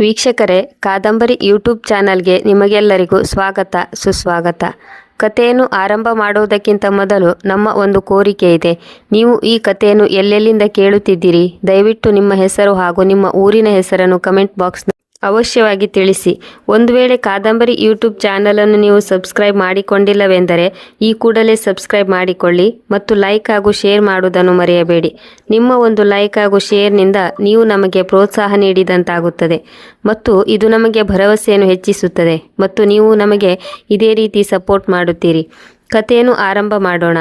ವೀಕ್ಷಕರೇ, ಕಾದಂಬರಿ ಯೂಟ್ಯೂಬ್ ಚಾನಲ್ಗೆ ನಿಮಗೆಲ್ಲರಿಗೂ ಸ್ವಾಗತ ಸುಸ್ವಾಗತ. ಕಥೆಯನ್ನು ಆರಂಭ ಮಾಡುವುದಕ್ಕಿಂತ ಮೊದಲು ನಮ್ಮ ಒಂದು ಕೋರಿಕೆ ಇದೆ. ನೀವು ಈ ಕಥೆಯನ್ನು ಎಲ್ಲೆಲ್ಲಿಂದ ಕೇಳುತ್ತಿದ್ದೀರಿ, ದಯವಿಟ್ಟು ನಿಮ್ಮ ಹೆಸರು ಹಾಗೂ ನಿಮ್ಮ ಊರಿನ ಹೆಸರನ್ನು ಕಮೆಂಟ್ ಬಾಕ್ಸ್ ಅವಶ್ಯವಾಗಿ ತಿಳಿಸಿ. ಒಂದು ವೇಳೆ ಕಾದಂಬರಿ ಯೂಟ್ಯೂಬ್ ಚಾನಲನ್ನು ನೀವು ಸಬ್ಸ್ಕ್ರೈಬ್ ಮಾಡಿಕೊಂಡಿಲ್ಲವೆಂದರೆ ಈ ಕೂಡಲೇ ಸಬ್ಸ್ಕ್ರೈಬ್ ಮಾಡಿಕೊಳ್ಳಿ ಮತ್ತು ಲೈಕ್ ಹಾಗೂ ಶೇರ್ ಮಾಡುವುದನ್ನು ಮರೆಯಬೇಡಿ. ನಿಮ್ಮ ಒಂದು ಲೈಕ್ ಹಾಗೂ ಶೇರ್ನಿಂದ ನೀವು ನಮಗೆ ಪ್ರೋತ್ಸಾಹ ನೀಡಿದಂತಾಗುತ್ತದೆ ಮತ್ತು ಇದು ನಮಗೆ ಭರವಸೆಯನ್ನು ಹೆಚ್ಚಿಸುತ್ತದೆ ಮತ್ತು ನೀವು ನಮಗೆ ಇದೇ ರೀತಿ ಸಪೋರ್ಟ್ ಮಾಡುತ್ತೀರಿ. ಕಥೆಯನ್ನು ಆರಂಭ ಮಾಡೋಣ.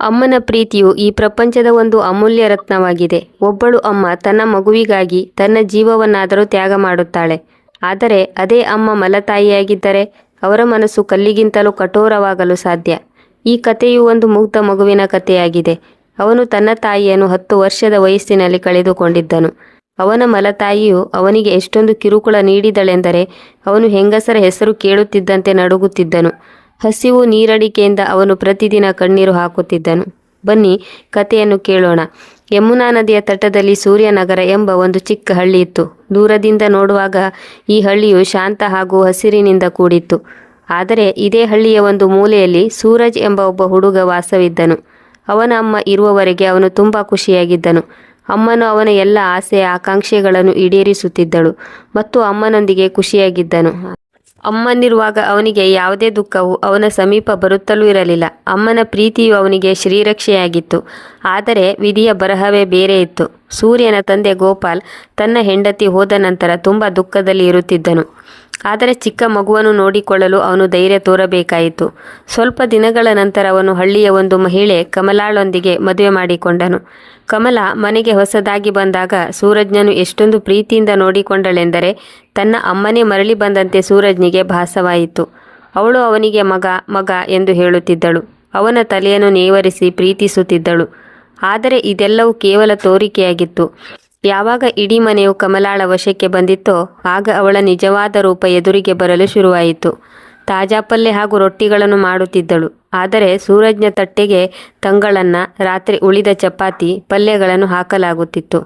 ಅಮ್ಮನ ಪ್ರೀತಿಯು ಈ ಪ್ರಪಂಚದ ಒಂದು ಅಮೂಲ್ಯ ರತ್ನವಾಗಿದೆ. ಒಬ್ಬಳು ಅಮ್ಮ ತನ್ನ ಮಗುವಿಗಾಗಿ ತನ್ನ ಜೀವವನ್ನಾದರೂ ತ್ಯಾಗ ಮಾಡುತ್ತಾಳೆ. ಆದರೆ ಅದೇ ಅಮ್ಮ ಮಲತಾಯಿಯಾಗಿದ್ದರೆ ಅವರ ಮನಸ್ಸು ಕಲ್ಲಿಗಿಂತಲೂ ಕಠೋರವಾಗಲು ಸಾಧ್ಯ. ಈ ಕಥೆಯು ಒಂದು ಮುಗ್ಧ ಮಗುವಿನ ಕಥೆಯಾಗಿದೆ. ಅವನು ತನ್ನ ತಾಯಿಯನ್ನು 10 ವರ್ಷದ ವಯಸ್ಸಿನಲ್ಲಿ ಕಳೆದುಕೊಂಡಿದ್ದನು. ಅವನ ಮಲತಾಯಿಯು ಅವನಿಗೆ ಎಷ್ಟೊಂದು ಕಿರುಕುಳ ನೀಡಿದಳೆಂದರೆ ಅವನು ಹೆಂಗಸರ ಹೆಸರು ಕೇಳುತ್ತಿದ್ದಂತೆ ನಡುಗುತ್ತಿದ್ದನು. ಹಸಿವು ನೀರಡಿಕೆಯಿಂದ ಅವನು ಪ್ರತಿದಿನ ಕಣ್ಣೀರು ಹಾಕುತ್ತಿದ್ದನು. ಬನ್ನಿ ಕಥೆಯನ್ನು ಕೇಳೋಣ. ಯಮುನಾ ನದಿಯ ತಟದಲ್ಲಿ ಸೂರ್ಯನಗರ ಎಂಬ ಒಂದು ಚಿಕ್ಕ ಹಳ್ಳಿ ಇತ್ತು. ದೂರದಿಂದ ನೋಡುವಾಗ ಈ ಹಳ್ಳಿಯು ಶಾಂತ ಹಾಗೂ ಹಸಿರಿನಿಂದ ಕೂಡಿತ್ತು. ಆದರೆ ಇದೇ ಹಳ್ಳಿಯ ಒಂದು ಮೂಲೆಯಲ್ಲಿ ಸೂರಜ್ ಎಂಬ ಒಬ್ಬ ಹುಡುಗ ವಾಸವಿದ್ದನು. ಅವನ ಅಮ್ಮ ಇರುವವರೆಗೆ ಅವನು ತುಂಬ ಖುಷಿಯಾಗಿದ್ದನು. ಅಮ್ಮನು ಅವನ ಎಲ್ಲ ಆಸೆ ಆಕಾಂಕ್ಷೆಗಳನ್ನು ಈಡೇರಿಸುತ್ತಿದ್ದಳು ಮತ್ತು ಅಮ್ಮನೊಂದಿಗೆ ಖುಷಿಯಾಗಿದ್ದನು. ಅಮ್ಮನಿರುವಾಗ ಅವನಿಗೆ ಯಾವುದೇ ದುಃಖವು ಅವನ ಸಮೀಪ ಬರುತ್ತಲೂ ಇರಲಿಲ್ಲ. ಅಮ್ಮನ ಪ್ರೀತಿಯು ಅವನಿಗೆ ಶ್ರೀರಕ್ಷೆಯಾಗಿತ್ತು. ಆದರೆ ವಿಧಿಯ ಬರಹವೇ ಬೇರೆ ಇತ್ತು. ಸೂರ್ಯನ ತಂದೆ ಗೋಪಾಲ್ ತನ್ನ ಹೆಂಡತಿ ಹೋದ ನಂತರ ತುಂಬ ದುಃಖದಲ್ಲಿ ಇರುತ್ತಿದ್ದನು. ಆದರೆ ಚಿಕ್ಕ ಮಗುವನ್ನು ನೋಡಿಕೊಳ್ಳಲು ಅವನು ಧೈರ್ಯ ತೋರಬೇಕಾಯಿತು. ಸ್ವಲ್ಪ ದಿನಗಳ ನಂತರ ಅವನು ಹಳ್ಳಿಯ ಒಂದು ಮಹಿಳೆ ಕಮಲಾಳೊಂದಿಗೆ ಮದುವೆ ಮಾಡಿಕೊಂಡನು. ಕಮಲ ಮನೆಗೆ ಹೊಸದಾಗಿ ಬಂದಾಗ ಸೂರಜ್ನನ್ನು ಎಷ್ಟೊಂದು ಪ್ರೀತಿಯಿಂದ ನೋಡಿಕೊಂಡಳೆಂದರೆ ತನ್ನ ಅಮ್ಮನೇ ಮರಳಿ ಬಂದಂತೆ ಸೂರಜ್ನಿಗೆ ಭಾಸವಾಯಿತು. ಅವಳು ಅವನಿಗೆ ಮಗ ಮಗ ಎಂದು ಹೇಳುತ್ತಿದ್ದಳು. ಅವನ ತಲೆಯನ್ನು ನೇವರಿಸಿ ಪ್ರೀತಿಸುತ್ತಿದ್ದಳು. ಆದರೆ ಇದೆಲ್ಲವೂ ಕೇವಲ ತೋರಿಕೆಯಾಗಿತ್ತು. ಯಾವಾಗ ಇಡೀ ಮನೆಯು ಕಮಲಾಳ ವಶಕ್ಕೆ ಬಂದಿತ್ತೋ ಆಗ ಅವಳ ನಿಜವಾದ ರೂಪ ಎದುರಿಗೆ ಬರಲು ಶುರುವಾಯಿತು. ತಾಜಾ ಪಲ್ಯ ಹಾಗೂ ರೊಟ್ಟಿಗಳನ್ನು ಮಾಡುತ್ತಿದ್ದಳು. ಆದರೆ ಸೂರಜ್ನ ತಟ್ಟೆಗೆ ತಂಗಳನ್ನ, ರಾತ್ರಿ ಉಳಿದ ಚಪಾತಿ ಪಲ್ಯಗಳನ್ನು ಹಾಕಲಾಗುತ್ತಿತ್ತು.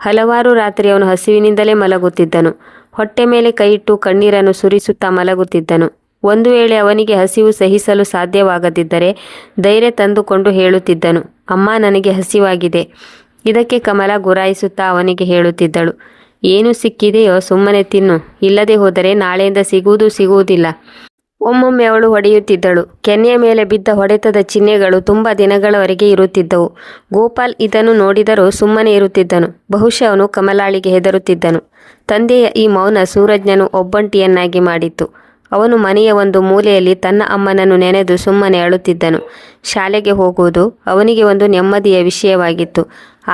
ಹಲವಾರು ರಾತ್ರಿ ಅವನು ಹಸಿವಿನಿಂದಲೇ ಮಲಗುತ್ತಿದ್ದನು. ಹೊಟ್ಟೆ ಮೇಲೆ ಕೈಯಿಟ್ಟು ಕಣ್ಣೀರನ್ನು ಸುರಿಸುತ್ತಾ ಮಲಗುತ್ತಿದ್ದನು. ಒಂದು ವೇಳೆ ಅವನಿಗೆ ಹಸಿವು ಸಹಿಸಲು ಸಾಧ್ಯವಾಗದಿದ್ದರೆ ಧೈರ್ಯ ತಂದುಕೊಂಡು ಹೇಳುತ್ತಿದ್ದನು, ಅಮ್ಮ ನನಗೆ ಹಸಿವಾಗಿದೆ. ಇದಕ್ಕೆ ಕಮಲ ಗುರಾಯಿಸುತ್ತಾ ಅವನಿಗೆ ಹೇಳುತ್ತಿದ್ದಳು, ಏನು ಸಿಕ್ಕಿದೆಯೋ ಸುಮ್ಮನೆ ತಿನ್ನು, ಇಲ್ಲದೆ ಹೋದರೆ ನಾಳೆಯಿಂದ ಸಿಗುವುದಿಲ್ಲ. ಒಮ್ಮೊಮ್ಮೆ ಅವಳು ಹೊಡೆಯುತ್ತಿದ್ದಳು. ಕೆನ್ನೆಯ ಮೇಲೆ ಬಿದ್ದ ಹೊಡೆತದ ಚಿಹ್ನೆಗಳು ತುಂಬ ದಿನಗಳವರೆಗೆ ಇರುತ್ತಿದ್ದವು. ಗೋಪಾಲ್ ಇದನ್ನು ನೋಡಿದರೂ ಸುಮ್ಮನೆ ಇರುತ್ತಿದ್ದನು. ಬಹುಶಃ ಅವನು ಕಮಲಾಳಿಗೆ ಹೆದರುತ್ತಿದ್ದನು. ತಂದೆಯ ಈ ಮೌನ ಸೂರಜ್ನನ್ನು ಒಬ್ಬಂಟಿಯನ್ನಾಗಿ ಮಾಡಿತ್ತು. ಅವನು ಮನೆಯ ಒಂದು ಮೂಲೆಯಲ್ಲಿ ತನ್ನ ಅಮ್ಮನನ್ನು ನೆನೆದು ಸುಮ್ಮನೆ ಅಳುತ್ತಿದ್ದನು. ಶಾಲೆಗೆ ಹೋಗುವುದು ಅವನಿಗೆ ಒಂದು ನೆಮ್ಮದಿಯ ವಿಷಯವಾಗಿತ್ತು.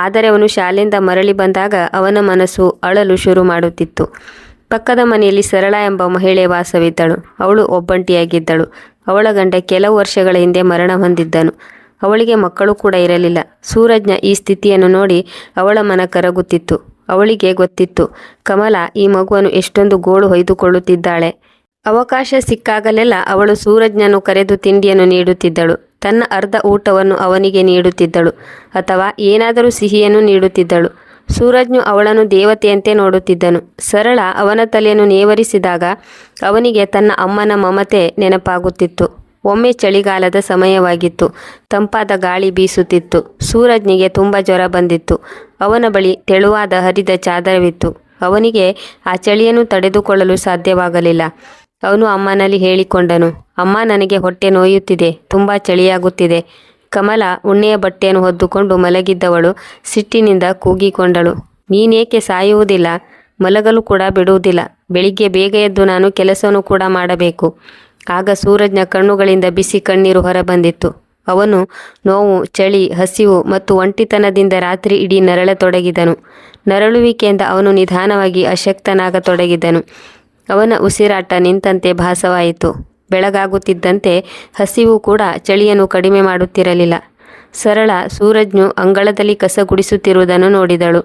ಆದರೆ ಅವನು ಶಾಲೆಯಿಂದ ಮರಳಿ ಬಂದಾಗ ಅವನ ಮನಸ್ಸು ಅಳಲು ಶುರು ಮಾಡುತ್ತಿತ್ತು. ಪಕ್ಕದ ಮನೆಯಲ್ಲಿ ಸರಳ ಎಂಬ ಮಹಿಳೆ ವಾಸವಿದ್ದಳು. ಅವಳು ಒಬ್ಬಂಟಿಯಾಗಿದ್ದಳು. ಅವಳ ಗಂಡ ಕೆಲವು ವರ್ಷಗಳ ಹಿಂದೆ ಮರಣ ಹೊಂದಿದ್ದನು. ಅವಳಿಗೆ ಮಕ್ಕಳು ಕೂಡ ಇರಲಿಲ್ಲ. ಸೂರಜ್ನ ಈ ಸ್ಥಿತಿಯನ್ನು ನೋಡಿ ಅವಳ ಮನ ಕರಗುತ್ತಿತ್ತು. ಅವಳಿಗೆ ಗೊತ್ತಿತ್ತು, ಕಮಲ ಈ ಮಗುವನ್ನು ಎಷ್ಟೊಂದು ಗೋಳು ಹೊಯ್ದುಕೊಳ್ಳುತ್ತಿದ್ದಾಳೆ. ಅವಕಾಶ ಸಿಕ್ಕಾಗಲೆಲ್ಲ ಅವಳು ಸೂರಜ್ನನ್ನು ಕರೆದು ತಿಂಡಿಯನ್ನು ನೀಡುತ್ತಿದ್ದಳು. ತನ್ನ ಅರ್ಧ ಊಟವನ್ನು ಅವನಿಗೆ ನೀಡುತ್ತಿದ್ದಳು ಅಥವಾ ಏನಾದರೂ ಸಿಹಿಯನ್ನು ನೀಡುತ್ತಿದ್ದಳು. ಸೂರಜ್ನು ಅವಳನ್ನು ದೇವತೆಯಂತೆ ನೋಡುತ್ತಿದ್ದನು. ಸರಳ ಅವನ ತಲೆಯನ್ನು ನೇವರಿಸಿದಾಗ ಅವನಿಗೆ ತನ್ನ ಅಮ್ಮನ ಮಮತೆ ನೆನಪಾಗುತ್ತಿತ್ತು. ಒಮ್ಮೆ ಚಳಿಗಾಲದ ಸಮಯವಾಗಿತ್ತು. ತಂಪಾದ ಗಾಳಿ ಬೀಸುತ್ತಿತ್ತು. ಸೂರಜ್ನಿಗೆ ತುಂಬ ಜ್ವರ ಬಂದಿತ್ತು. ಅವನ ಬಳಿ ತೆಳುವಾದ ಹರಿದ ಚಾದರವಿತ್ತು. ಅವನಿಗೆ ಆ ಚಳಿಯನ್ನು ತಡೆದುಕೊಳ್ಳಲು ಸಾಧ್ಯವಾಗಲಿಲ್ಲ. ಅವನು ಅಮ್ಮನಲ್ಲಿ ಹೇಳಿಕೊಂಡನು, ಅಮ್ಮ ನನಗೆ ಹೊಟ್ಟೆ ನೋಯುತ್ತಿದೆ, ತುಂಬ ಚಳಿಯಾಗುತ್ತಿದೆ. ಕಮಲ ಉಣ್ಣೆಯ ಬಟ್ಟೆಯನ್ನು ಹೊದ್ದುಕೊಂಡು ಮಲಗಿದ್ದವಳು ಸಿಟ್ಟಿನಿಂದ ಕೂಗಿಕೊಂಡಳು, ನೀನೇಕೆ ಸಾಯುವುದಿಲ್ಲ? ಮಲಗಲು ಕೂಡ ಬಿಡುವುದಿಲ್ಲ. ಬೆಳಿಗ್ಗೆ ಬೇಗ ಎದ್ದು ನಾನು ಕೆಲಸವನ್ನು ಕೂಡ ಮಾಡಬೇಕು. ಆಗ ಸೂರಜ್ನ ಕಣ್ಣುಗಳಿಂದ ಬಿಸಿ ಕಣ್ಣೀರು ಹೊರಬಂದಿತ್ತು. ಅವನು ನೋವು, ಚಳಿ, ಹಸಿವು ಮತ್ತು ಒಂಟಿತನದಿಂದ ರಾತ್ರಿ ಇಡೀ ನರಳತೊಡಗಿದನು. ನರಳುವಿಕೆಯಿಂದ ಅವನು ನಿಧಾನವಾಗಿ ಅಶಕ್ತನಾಗತೊಡಗಿದನು. ಅವನ ಉಸಿರಾಟ ನಿಂತಂತೆ ಭಾಸವಾಯಿತು. ಬೆಳಗಾಗುತ್ತಿದ್ದಂತೆ ಹಸಿವು ಕೂಡ ಚಳಿಯನ್ನು ಕಡಿಮೆ ಮಾಡುತ್ತಿರಲಿಲ್ಲ. ಸರಳ ಸೂರಜ್ನು ಅಂಗಳದಲ್ಲಿ ಕಸ ಗುಡಿಸುತ್ತಿರುವುದನ್ನು ನೋಡಿದಳು.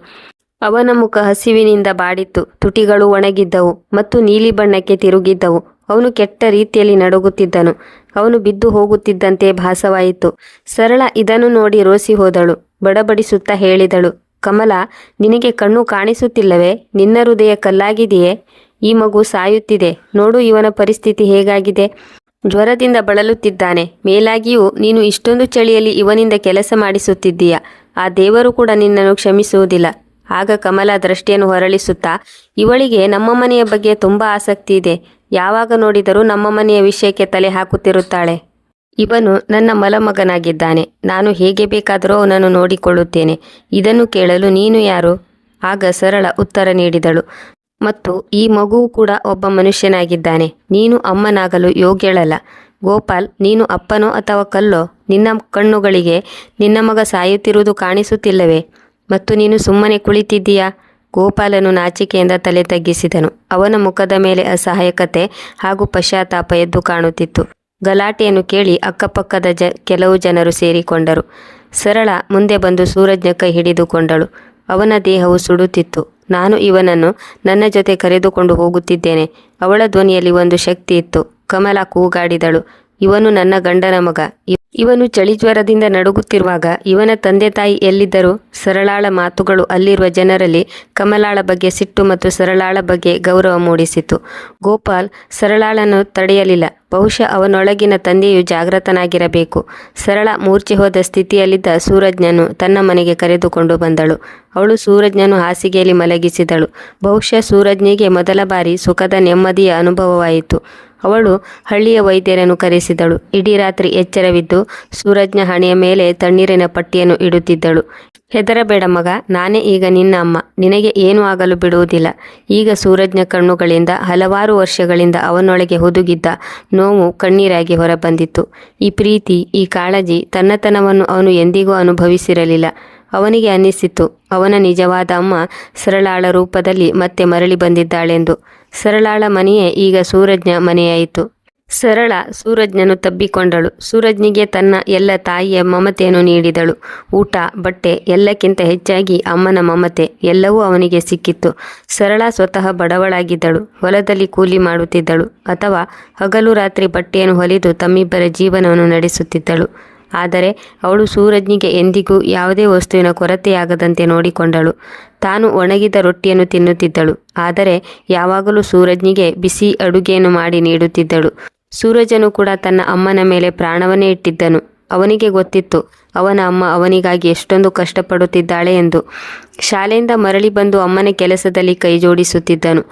ಅವನ ಮುಖ ಹಸಿವಿನಿಂದ ಬಾಡಿತ್ತು. ತುಟಿಗಳು ಒಣಗಿದ್ದವು ಮತ್ತು ನೀಲಿ ಬಣ್ಣಕ್ಕೆ ತಿರುಗಿದ್ದವು. ಅವನು ಕೆಟ್ಟ ರೀತಿಯಲ್ಲಿ ನಡುಗುತ್ತಿದ್ದನು. ಅವನು ಬಿದ್ದು ಹೋಗುತ್ತಿದ್ದಂತೆ ಭಾಸವಾಯಿತು. ಸರಳ ಇದನ್ನು ನೋಡಿ ರೋಸಿ ಹೋದಳು. ಬಡಬಡಿಸುತ್ತಾ ಹೇಳಿದಳು, ಕಮಲ, ನಿನಗೆ ಕಣ್ಣು ಕಾಣಿಸುತ್ತಿಲ್ಲವೇ? ನಿನ್ನ ಹೃದಯ ಕಲ್ಲಾಗಿದೆಯೇ? ಈ ಮಗು ಸಾಯುತ್ತಿದೆ. ನೋಡು ಇವನ ಪರಿಸ್ಥಿತಿ ಹೇಗಾಗಿದೆ. ಜ್ವರದಿಂದ ಬಳಲುತ್ತಿದ್ದಾನೆ. ಮೇಲಾಗಿಯೂ ನೀನು ಇಷ್ಟೊಂದು ಚಳಿಯಲ್ಲಿ ಇವನಿಂದ ಕೆಲಸ ಮಾಡಿಸುತ್ತಿದ್ದೀಯ. ಆ ದೇವರು ಕೂಡ ನಿನ್ನನ್ನು ಕ್ಷಮಿಸುವುದಿಲ್ಲ. ಆಗ ಕಮಲ ದೃಷ್ಟಿಯನ್ನು ಹೊರಳಿಸುತ್ತಾ, ಇವಳಿಗೆ ನಮ್ಮ ಮನೆಯ ಬಗ್ಗೆ ತುಂಬ ಆಸಕ್ತಿ ಇದೆ. ಯಾವಾಗ ನೋಡಿದರೂ ನಮ್ಮ ಮನೆಯ ವಿಷಯಕ್ಕೆ ತಲೆ ಹಾಕುತ್ತಿರುತ್ತಾಳೆ. ಇವನು ನನ್ನ ಮಲಮಗನಾಗಿದ್ದಾನೆ. ನಾನು ಹೇಗೆ ಬೇಕಾದರೂ ಅವನನ್ನು ನೋಡಿಕೊಳ್ಳುತ್ತೇನೆ. ಇದನ್ನು ಕೇಳಲು ನೀನು ಯಾರು? ಆಗ ಸರಳ ಉತ್ತರ ನೀಡಿದಳು, ಮತ್ತು ಈ ಮಗುವು ಕೂಡ ಒಬ್ಬ ಮನುಷ್ಯನಾಗಿದ್ದಾನೆ. ನೀನು ಅಮ್ಮನಾಗಲು ಯೋಗ್ಯಳಲ್ಲ. ಗೋಪಾಲ್, ನೀನು ಅಪ್ಪನೋ ಅಥವಾ ಕಲ್ಲೋ? ನಿನ್ನ ಕಣ್ಣುಗಳಿಗೆ ನಿನ್ನ ಮಗ ಸಾಯುತ್ತಿರುವುದು ಕಾಣಿಸುತ್ತಿಲ್ಲವೇ? ಮತ್ತು ನೀನು ಸುಮ್ಮನೆ ಕುಳಿತಿದ್ದೀಯಾ? ಗೋಪಾಲನು ನಾಚಿಕೆಯಿಂದ ತಲೆ ತಗ್ಗಿಸಿದನು. ಅವನ ಮುಖದ ಮೇಲೆ ಅಸಹಾಯಕತೆ ಹಾಗೂ ಪಶ್ಚಾತ್ತಾಪ ಎದ್ದು ಕಾಣುತ್ತಿತ್ತು. ಗಲಾಟೆಯನ್ನು ಕೇಳಿ ಅಕ್ಕಪಕ್ಕದ ಕೆಲವು ಜನರು ಸೇರಿಕೊಂಡರು. ಸರಳ ಮುಂದೆ ಬಂದು ಸೂರಜ್ನ ಕೈ ಹಿಡಿದುಕೊಂಡಳು. ಅವನ ದೇಹವು ಸುಡುತ್ತಿತ್ತು. ನಾನು ಇವನನ್ನು ನನ್ನ ಜೊತೆ ಕರೆದುಕೊಂಡು ಹೋಗುತ್ತಿದ್ದೇನೆ. ಅವಳ ಧ್ವನಿಯಲ್ಲಿ ಒಂದು ಶಕ್ತಿ ಇತ್ತು. ಕಮಲ ಕೂಗಾಡಿದಳು, ಇವನು ನನ್ನ ಗಂಡನ ಮಗ. ಇವನು ಚಳಿಜ್ವರದಿಂದ ನಡುಗುತ್ತಿರುವಾಗ ಇವನ ತಂದೆ ತಾಯಿ ಎಲ್ಲಿದ್ದರು? ಸರಳಾಳ ಮಾತುಗಳು ಅಲ್ಲಿರುವ ಜನರಲ್ಲಿ ಕಮಲಾಳ ಬಗ್ಗೆ ಸಿಟ್ಟು ಮತ್ತು ಸರಳಾಳ ಬಗ್ಗೆ ಗೌರವ ಮೂಡಿಸಿತು. ಗೋಪಾಲ್ ಸರಳಾಳನ್ನು ತಡೆಯಲಿಲ್ಲ. ಬಹುಶಃ ಅವನೊಳಗಿನ ತಂದೆಯು ಜಾಗೃತನಾಗಿರಬೇಕು. ಸರಳ ಮೂರ್ಛೆ ಹೋದ ಸ್ಥಿತಿಯಲ್ಲಿದ್ದ ಸೂರಜ್ನನ್ನು ತನ್ನ ಮನೆಗೆ ಕರೆದುಕೊಂಡು ಬಂದಳು. ಅವಳು ಸೂರಜ್ನನ್ನು ಹಾಸಿಗೆಯಲ್ಲಿ ಮಲಗಿಸಿದಳು. ಬಹುಶಃ ಸೂರಜ್ನಿಗೆ ಮೊದಲ ಬಾರಿ ಸುಖದ ನೆಮ್ಮದಿಯ ಅನುಭವವಾಯಿತು. ಅವಳು ಹಳ್ಳಿಯ ವೈದ್ಯರನ್ನು ಕರೆಸಿದಳು. ಇಡೀ ರಾತ್ರಿ ಎಚ್ಚರವಿದ್ದು ಸೂರಜ್ನ ಹಣೆಯ ಮೇಲೆ ತಣ್ಣೀರಿನ ಪಟ್ಟಿಯನ್ನು ಇಡುತ್ತಿದ್ದಳು. ಹೆದರಬೇಡ ಮಗ, ನಾನೇ ಈಗ ನಿನ್ನ ಅಮ್ಮ. ನಿನಗೆ ಏನೂ ಆಗಲು ಬಿಡುವುದಿಲ್ಲ. ಈಗ ಸೂರಜ್ನ ಕಣ್ಣುಗಳಿಂದ ಹಲವಾರು ವರ್ಷಗಳಿಂದ ಅವನೊಳಗೆ ಹುದುಗಿದ್ದ ನೋವು ಕಣ್ಣೀರಾಗಿ ಹೊರಬಂದಿತ್ತು. ಈ ಪ್ರೀತಿ, ಈ ಕಾಳಜಿ, ತನ್ನತನವನ್ನು ಅವನು ಎಂದಿಗೂ ಅನುಭವಿಸಿರಲಿಲ್ಲ. ಅವನಿಗೆ ಅನ್ನಿಸಿತು ಅವನ ನಿಜವಾದ ಅಮ್ಮ ಸರಳಾಳ ರೂಪದಲ್ಲಿ ಮತ್ತೆ ಮರಳಿ ಬಂದಿದ್ದಾಳೆಂದು. ಸರಳಾಳ ಮನೆಯೇ ಈಗ ಸೂರಜ್ನ ಮನೆಯಾಯಿತು. ಸರಳ ಸೂರಜ್ನನ್ನು ತಬ್ಬಿಕೊಂಡಳು. ಸೂರಜ್ನಿಗೆ ತನ್ನ ಎಲ್ಲ ತಾಯಿಯ ಮಮತೆಯನ್ನು ನೀಡಿದಳು. ಊಟ, ಬಟ್ಟೆ, ಎಲ್ಲಕ್ಕಿಂತ ಹೆಚ್ಚಾಗಿ ಅಮ್ಮನ ಮಮತೆ ಎಲ್ಲವೂ ಅವನಿಗೆ ಸಿಕ್ಕಿತ್ತು. ಸರಳ ಸ್ವತಃ ಬಡವಳಾಗಿದ್ದಳು. ಹೊಲದಲ್ಲಿ ಕೂಲಿ ಮಾಡುತ್ತಿದ್ದಳು ಅಥವಾ ಹಗಲು ರಾತ್ರಿ ಬಟ್ಟೆಯನ್ನು ಹೊಲಿದು ತಮ್ಮಿಬ್ಬರ ಜೀವನವನ್ನು ನಡೆಸುತ್ತಿದ್ದಳು. ಆದರೆ ಅವಳು ಸೂರಜ್ನಿಗೆ ಎಂದಿಗೂ ಯಾವುದೇ ವಸ್ತುವಿನ ಕೊರತೆಯಾಗದಂತೆ ನೋಡಿಕೊಂಡಳು. ತಾನು ಒಣಗಿದ ರೊಟ್ಟಿಯನ್ನು ತಿನ್ನುತ್ತಿದ್ದಳು. ಆದರೆ ಯಾವಾಗಲೂ ಸೂರಜ್ನಿಗೆ ಬಿಸಿ ಅಡುಗೆಯನ್ನು ಮಾಡಿ ನೀಡುತ್ತಿದ್ದಳು. ಸೂರಜನು ಕೂಡ ತನ್ನ ಅಮ್ಮನ ಮೇಲೆ ಪ್ರಾಣವನ್ನೇ ಇಟ್ಟಿದ್ದನು. ಅವನಿಗೆ ಗೊತ್ತಿತ್ತು ಅವನ ಅಮ್ಮ ಅವನಿಗಾಗಿ ಎಷ್ಟೊಂದು ಕಷ್ಟಪಡುತ್ತಿದ್ದಾಳೆ ಎಂದು. ಶಾಲೆಯಿಂದ ಮರಳಿ ಬಂದು ಅಮ್ಮನ ಕೆಲಸದಲ್ಲಿ ಕೈ ಜೋಡಿಸುತ್ತಿದ್ದನು.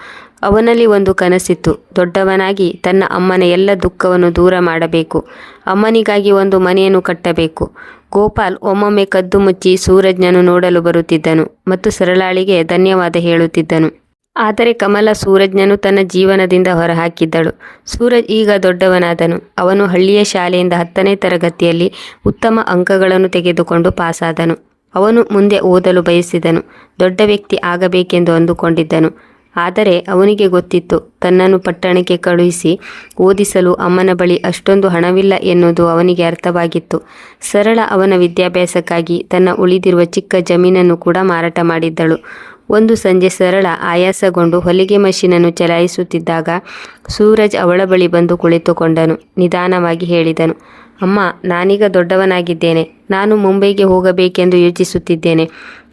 ಅವನಲ್ಲಿ ಒಂದು ಕನಸಿತ್ತು. ದೊಡ್ಡವನಾಗಿ ತನ್ನ ಅಮ್ಮನ ಎಲ್ಲ ದುಃಖವನ್ನು ದೂರ ಮಾಡಬೇಕು. ಅಮ್ಮನಿಗಾಗಿ ಒಂದು ಮನೆಯನ್ನು ಕಟ್ಟಬೇಕು. ಗೋಪಾಲ್ ಒಮ್ಮೊಮ್ಮೆ ಕದ್ದು ಮುಚ್ಚಿ ಸೂರಜ್ನನ್ನು ನೋಡಲು ಬರುತ್ತಿದ್ದನು ಮತ್ತು ಸರಳಾಳಿಗೆ ಧನ್ಯವಾದ ಹೇಳುತ್ತಿದ್ದನು. ಆದರೆ ಕಮಲ ಸೂರಜ್ನನ್ನು ತನ್ನ ಜೀವನದಿಂದ ಹೊರಹಾಕಿದ್ದಳು. ಸೂರಜ್ ಈಗ ದೊಡ್ಡವನಾದನು. ಅವನು ಹಳ್ಳಿಯ ಶಾಲೆಯಿಂದ 10ನೇ ತರಗತಿಯಲ್ಲಿ ಉತ್ತಮ ಅಂಕಗಳನ್ನು ತೆಗೆದುಕೊಂಡು ಪಾಸಾದನು. ಅವನು ಮುಂದೆ ಓದಲು ಬಯಸಿದನು. ದೊಡ್ಡ ವ್ಯಕ್ತಿ ಆಗಬೇಕೆಂದು ಅಂದುಕೊಂಡಿದ್ದನು. ಆದರೆ ಅವನಿಗೆ ಗೊತ್ತಿತ್ತು ತನ್ನನ್ನು ಪಟ್ಟಣಕ್ಕೆ ಕಳುಹಿಸಿ ಓದಿಸಲು ಅಮ್ಮನ ಬಳಿ ಅಷ್ಟೊಂದು ಹಣವಿಲ್ಲ ಎನ್ನುವುದು ಅವನಿಗೆ ಅರ್ಥವಾಗಿತ್ತು. ಸರಳ ಅವನ ವಿದ್ಯಾಭ್ಯಾಸಕ್ಕಾಗಿ ತನ್ನ ಉಳಿದಿರುವ ಚಿಕ್ಕ ಜಮೀನನ್ನು ಕೂಡ ಮಾರಾಟ ಮಾಡಿದ್ದಳು. ಒಂದು ಸಂಜೆ ಸರಳ ಆಯಾಸಗೊಂಡು ಹೊಲಿಗೆ ಮಷೀನನ್ನು ಚಲಾಯಿಸುತ್ತಿದ್ದಾಗ ಸೂರಜ್ ಅವಳ ಬಳಿ ಬಂದು ಕುಳಿತುಕೊಂಡನು. ನಿಧಾನವಾಗಿ ಹೇಳಿದನು, ಅಮ್ಮ, ನಾನೀಗ ದೊಡ್ಡವನಾಗಿದ್ದೇನೆ. ನಾನು ಮುಂಬೈಗೆ ಹೋಗಬೇಕೆಂದು ಯೋಚಿಸುತ್ತಿದ್ದೇನೆ.